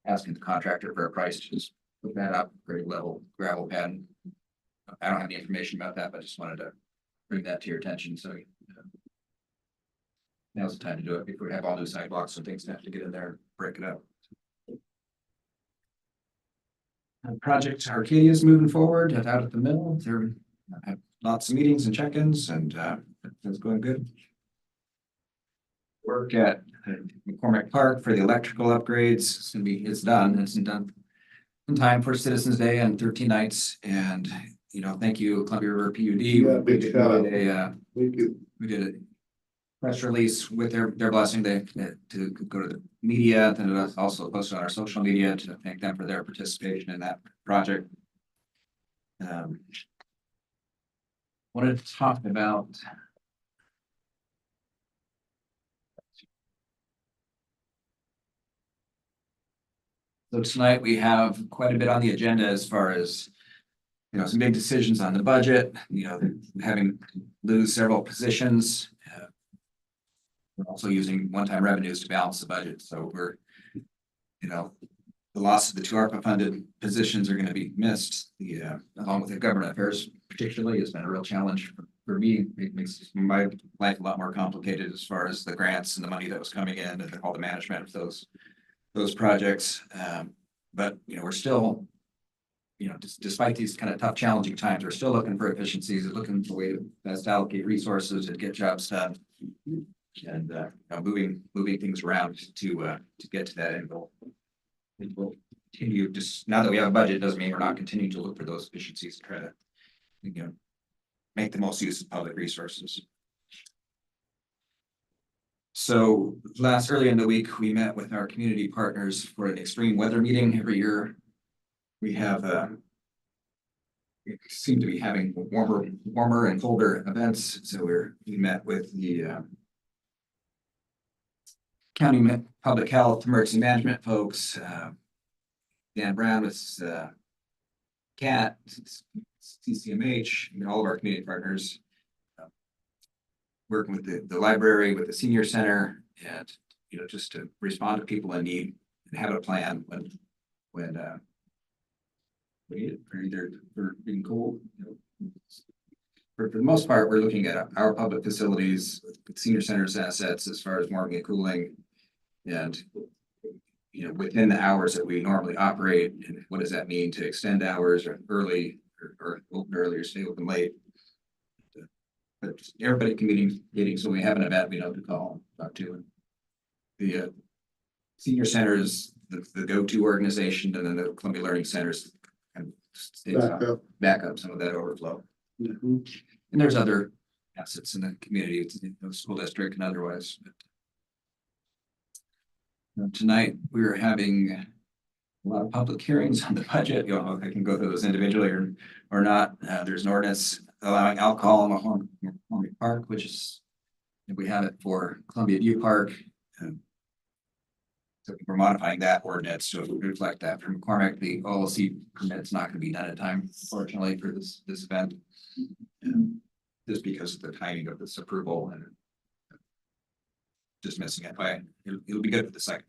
asking the contractor for a price to just put that up, grade level gravel pad. I don't have any information about that, but I just wanted to bring that to your attention. So now's the time to do it before we have all new sidewalks and things that have to get in there, and break it up. Project Arcadia is moving forward out at the middle. There have lots of meetings and check-ins, and it's going good. Work at McCormick Park for the electrical upgrades. It's done. It's done in time for Citizens Day and 13 nights. And thank you, Columbia River PUD. Yeah, big shout out. Thank you. We did a press release with their blessing to go to the media, and it was also posted on our social media to thank them for their participation in that project. Wanted to talk about so tonight we have quite a bit on the agenda as far as some big decisions on the budget, having to lose several positions. We're also using one-time revenues to balance the budget. So we're, the loss of the two ARPA funded positions are going to be missed. Along with the government affairs, particularly, has been a real challenge for me. It makes my life a lot more complicated as far as the grants and the money that was coming in and all the management of those projects. But we're still, despite these kind of tough, challenging times, we're still looking for efficiencies, looking for a way to best allocate resources and get jobs done. And moving things around to get to that end goal. We'll continue, just now that we have a budget, doesn't mean we're not continuing to look for those efficiencies to try to make the most use of public resources. So early in the week, we met with our community partners for an extreme weather meeting. Every year we have we seem to be having warmer and colder events. So we met with the County Public Health Emergency Management folks, Dan Brown with CAT, CCMH, all of our community partners, working with the library, with the senior center, and just to respond to people in need and have a plan when we need it, or either for being cold. For the most part, we're looking at our public facilities, senior centers assets as far as warming and cooling. And, within the hours that we normally operate, and what does that mean to extend hours or early or open early or stay open late? But everybody can be meeting, so we have an event we know to call, talk to. And the senior center is the go-to organization, and then the Columbia Learning Centers kind of back up some of that overflow. And there's other assets in the community, school district and otherwise. Tonight, we are having a lot of public hearings on the budget. I can go through those individually or not. There's an ordinance allowing alcohol in McCormick Park, which is, we have it for Columbia View Park. So we're modifying that ordinance to reflect that. For McCormick, the OLC permit's not going to be done in time, unfortunately, for this event. Just because of the timing of this approval and just missing it. But it'll be good for the second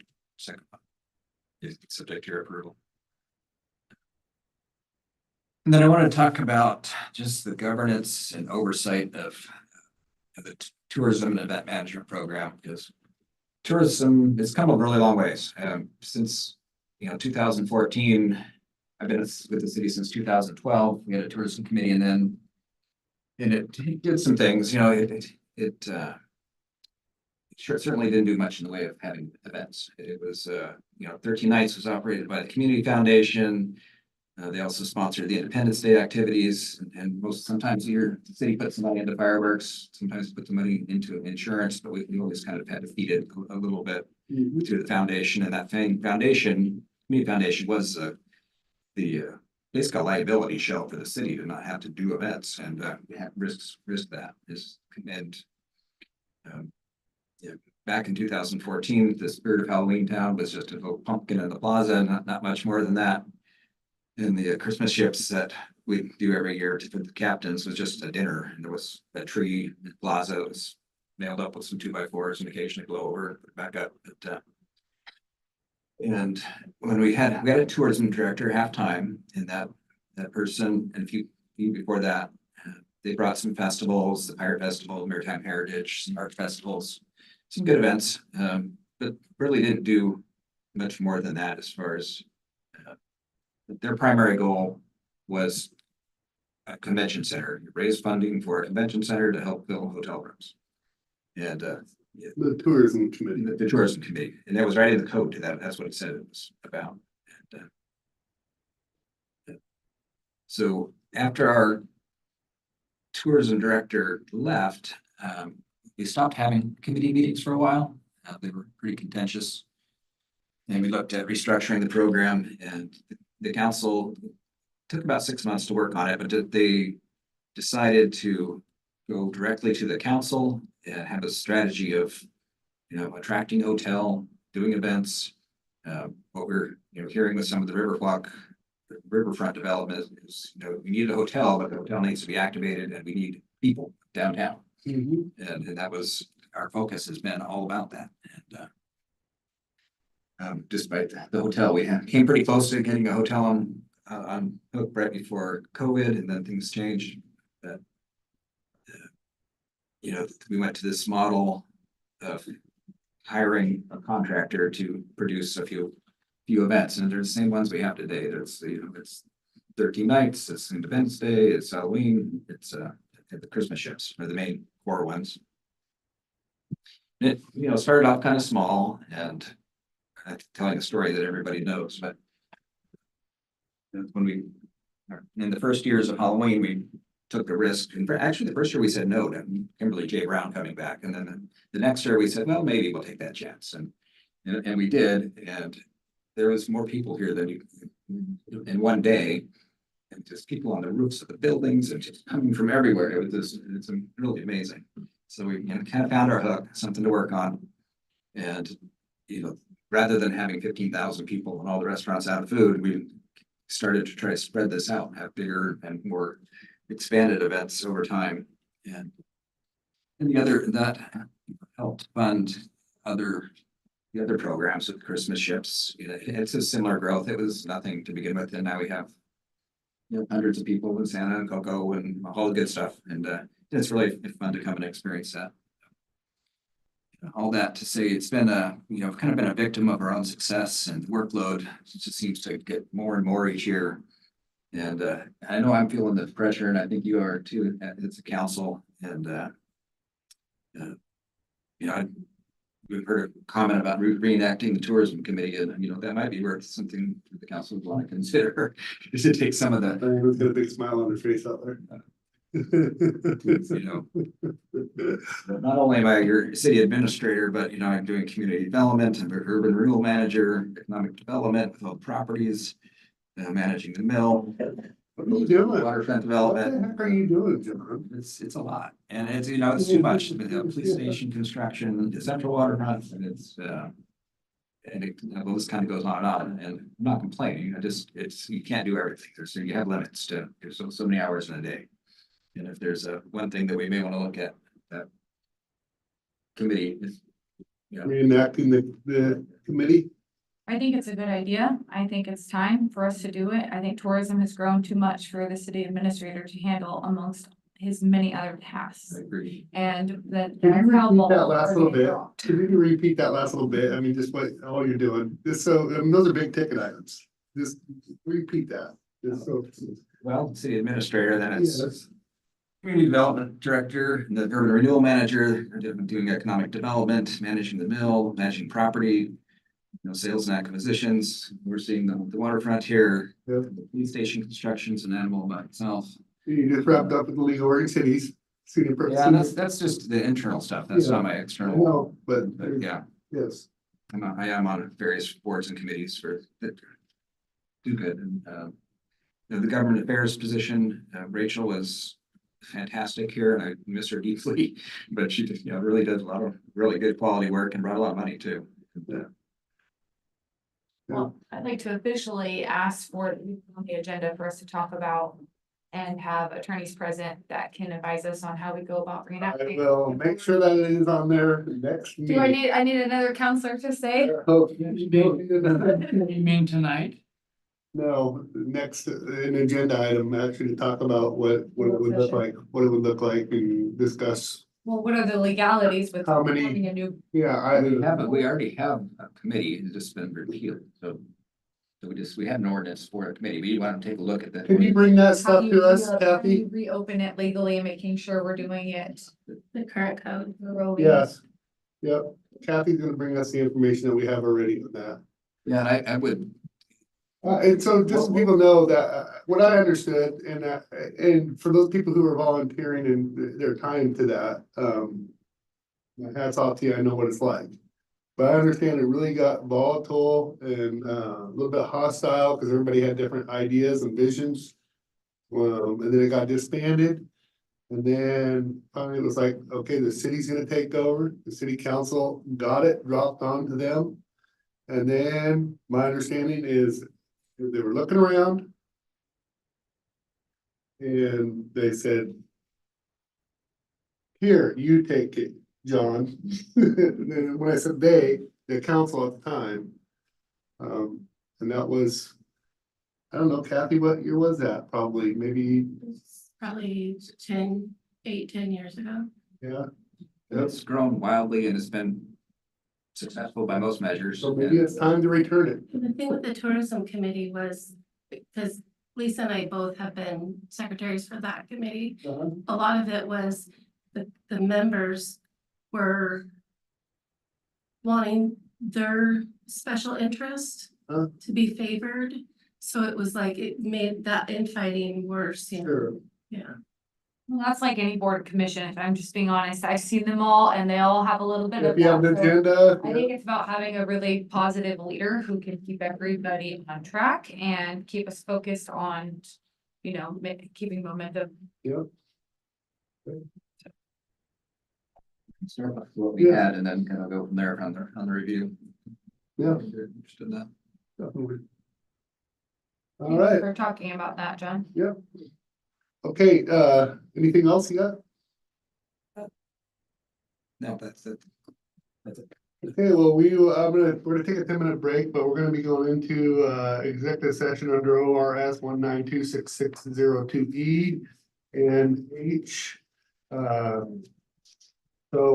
one. It's subject to your approval. And then I want to talk about just the governance and oversight of the tourism and event management program, because tourism has come a really long ways. Since 2014, I've been with the city since 2012. We had a tourism committee, and it did some things. It certainly didn't do much in the way of having events. It was 13 Nights was operated by the Community Foundation. They also sponsor the Independence Day activities, and sometimes the city puts some money into fireworks, sometimes put the money into insurance, but we always kind of had to feed it a little bit through the foundation, and that foundation, community foundation was the basically a liability shell for the city to not have to do events, and we have risk that is, and yeah, back in 2014, the Spirit of Halloween Town was just a little pumpkin in the plaza, not much more than that. And the Christmas ships that we do every year for the captains was just a dinner, and there was a tree in the plaza that was nailed up with some 2x4s and occasionally blow over and put it back up. But and when we had a tourism director half-time, and that person, and a few before that, they brought some festivals, the Pirate Festival, Maritime Heritage, some art festivals, some good events, but really didn't do much more than that as far as their primary goal was a convention center, raise funding for a convention center to help build hotel rooms. And The tourism committee. the tourism committee, and that was right in the code to that. That's what it said it was about. And, so after our tourism director left, we stopped having committee meetings for a while. They were pretty contentious. And we looked at restructuring the program, and the council took about 6 months to work on it, but they decided to go directly to the council and have a strategy of, attracting hotel, doing events. What we're, hearing with some of the riverfront development is, we need a hotel, but the hotel needs to be activated, and we need people downtown. And that was, our focus has been all about that. And despite the hotel, we came pretty close to getting a hotel on Hook right before COVID, and then things changed. But we went to this model of hiring a contractor to produce a few events, and they're the same ones we have today. There's it's 13 nights, it's Independence Day, it's Halloween, it's the Christmas ships are the main core ones. And it started off kind of small and telling a story that everybody knows, but when we in the first years of Halloween, we took a risk. And actually, the first year we said no to Kimberly J. Brown coming back, and then the next year we said, well, maybe we'll take that chance, and we did. And there was more people here than in one day, and just people on the roofs of the buildings and just coming from everywhere. It was it's really amazing. So we kind of found our hook, something to work on, and rather than having 15,000 people and all the restaurants out of food, we started to try to spread this out, have bigger and more expanded events over time. And that helped fund the other programs with Christmas ships. It's a similar growth. It was nothing to begin with, and now we have hundreds of people with Santa and Coco and all the good stuff. And it's really fun to come and experience that. All that to say, it's been kind of been a victim of our own success, and workload just seems to get more and more each year. And I know I'm feeling the pressure, and I think you are too, as a council. And we've heard a comment about reenacting the tourism committee, and that might be worth something the council would want to consider, is to take some of the. Diana's got a big smile on her face out there. Not only am I your city administrator, but I'm doing community development, I'm an urban renewal manager, economic development with all the properties, managing the mill. What are you doing? Waterfront development. What the heck are you doing, John? It's a lot, and it's it's too much. The police station construction, the central waterfront, and the list kind of goes on and on. And I'm not complaining. You can't do everything. You have limits to there's so many hours in a day. And if there's one thing that we may want to look at, that committee is, Reenacting the committee. I think it's a good idea. I think it's time for us to do it. I think tourism has grown too much for the city administrator to handle amongst his many other tasks. I agree. And that. Can you repeat that last little bit? Can you repeat that last little bit? I mean, just what all you're doing. Those are big ticket items. Just repeat that. Well, city administrator, then it's community development director, the urban renewal manager, doing economic development, managing the mill, managing property, Sales and acquisitions, we're seeing the waterfront here, Yep. the police station construction's an animal by itself. You just wrapped up with the League of Oregon Cities. Yeah, that's just the internal stuff. That's not my external. No, but Yeah, yes. I am on various boards and committees that do good. And the government affairs position, Rachel was fantastic here, and I miss her deeply. But she just, really does a lot of really good quality work and brought a lot of money too. And, Well, I'd like to officially ask for it to be on the agenda for us to talk about and have attorneys present that can advise us on how we go about I reenacting. will make sure that it is on there next Do I meeting. need another counselor to say? You mean tonight? No, next, an agenda item, actually to talk about what it would look like, and discuss. Well, what are the legalities with How many- forming a new? Yeah, we already have a committee, it's just been repealed, so. We have an ordinance for a committee, we want to take a look at that. Can you bring that How stuff do you to us, how do you Kathy? reopen it legally and making sure we're doing it? The current code. thoroughly? Yes. Yep, Kathy's gonna bring us the information that we have already with that. Yeah, and I would, And so just so people know that, what I understood, and for those people who are volunteering and their time to that, my hats off to you, I know what it's like. But I understand it really got volatile and, a little bit hostile, because everybody had different ideas and visions. And then it got disbanded. And then finally it was like, okay, the city's gonna take over, the city council got it, dropped onto them. And then my understanding is they were looking around. And they said, here, you take it, John. And then when I said they, the council at the time. And that was, I don't know, Kathy, what year was that? Probably, maybe, Probably 10 years ago. yeah. it's grown wildly and it's been successful by most measures. So maybe it's time to return it. And the thing with the tourism committee was, because Lisa and I both have been secretaries for that committee. A lot of it was the members were wanting their special interest to be favored. So it was like, it made that infighting worse, you know? Sure. Yeah. Well, that's like any board commission, if I'm just being honest. I've seen them all and they all have a little bit of. If you have that, an so agenda. I think it's about having a really positive leader who can keep everybody on track and keep us focused on, keeping momentum. Yep. Start with what we had and then kind of go from there on the review. Yeah. If you're interested in that. Definitely. All Thank you right, for talking about that, John. yep. Okay, anything else you got? No, that's it. That's it. Okay, well, we're gonna take a 10-minute break, but we're gonna be going into executive session under ORS 1926602E and H. So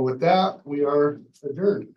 with that, we are adjourned.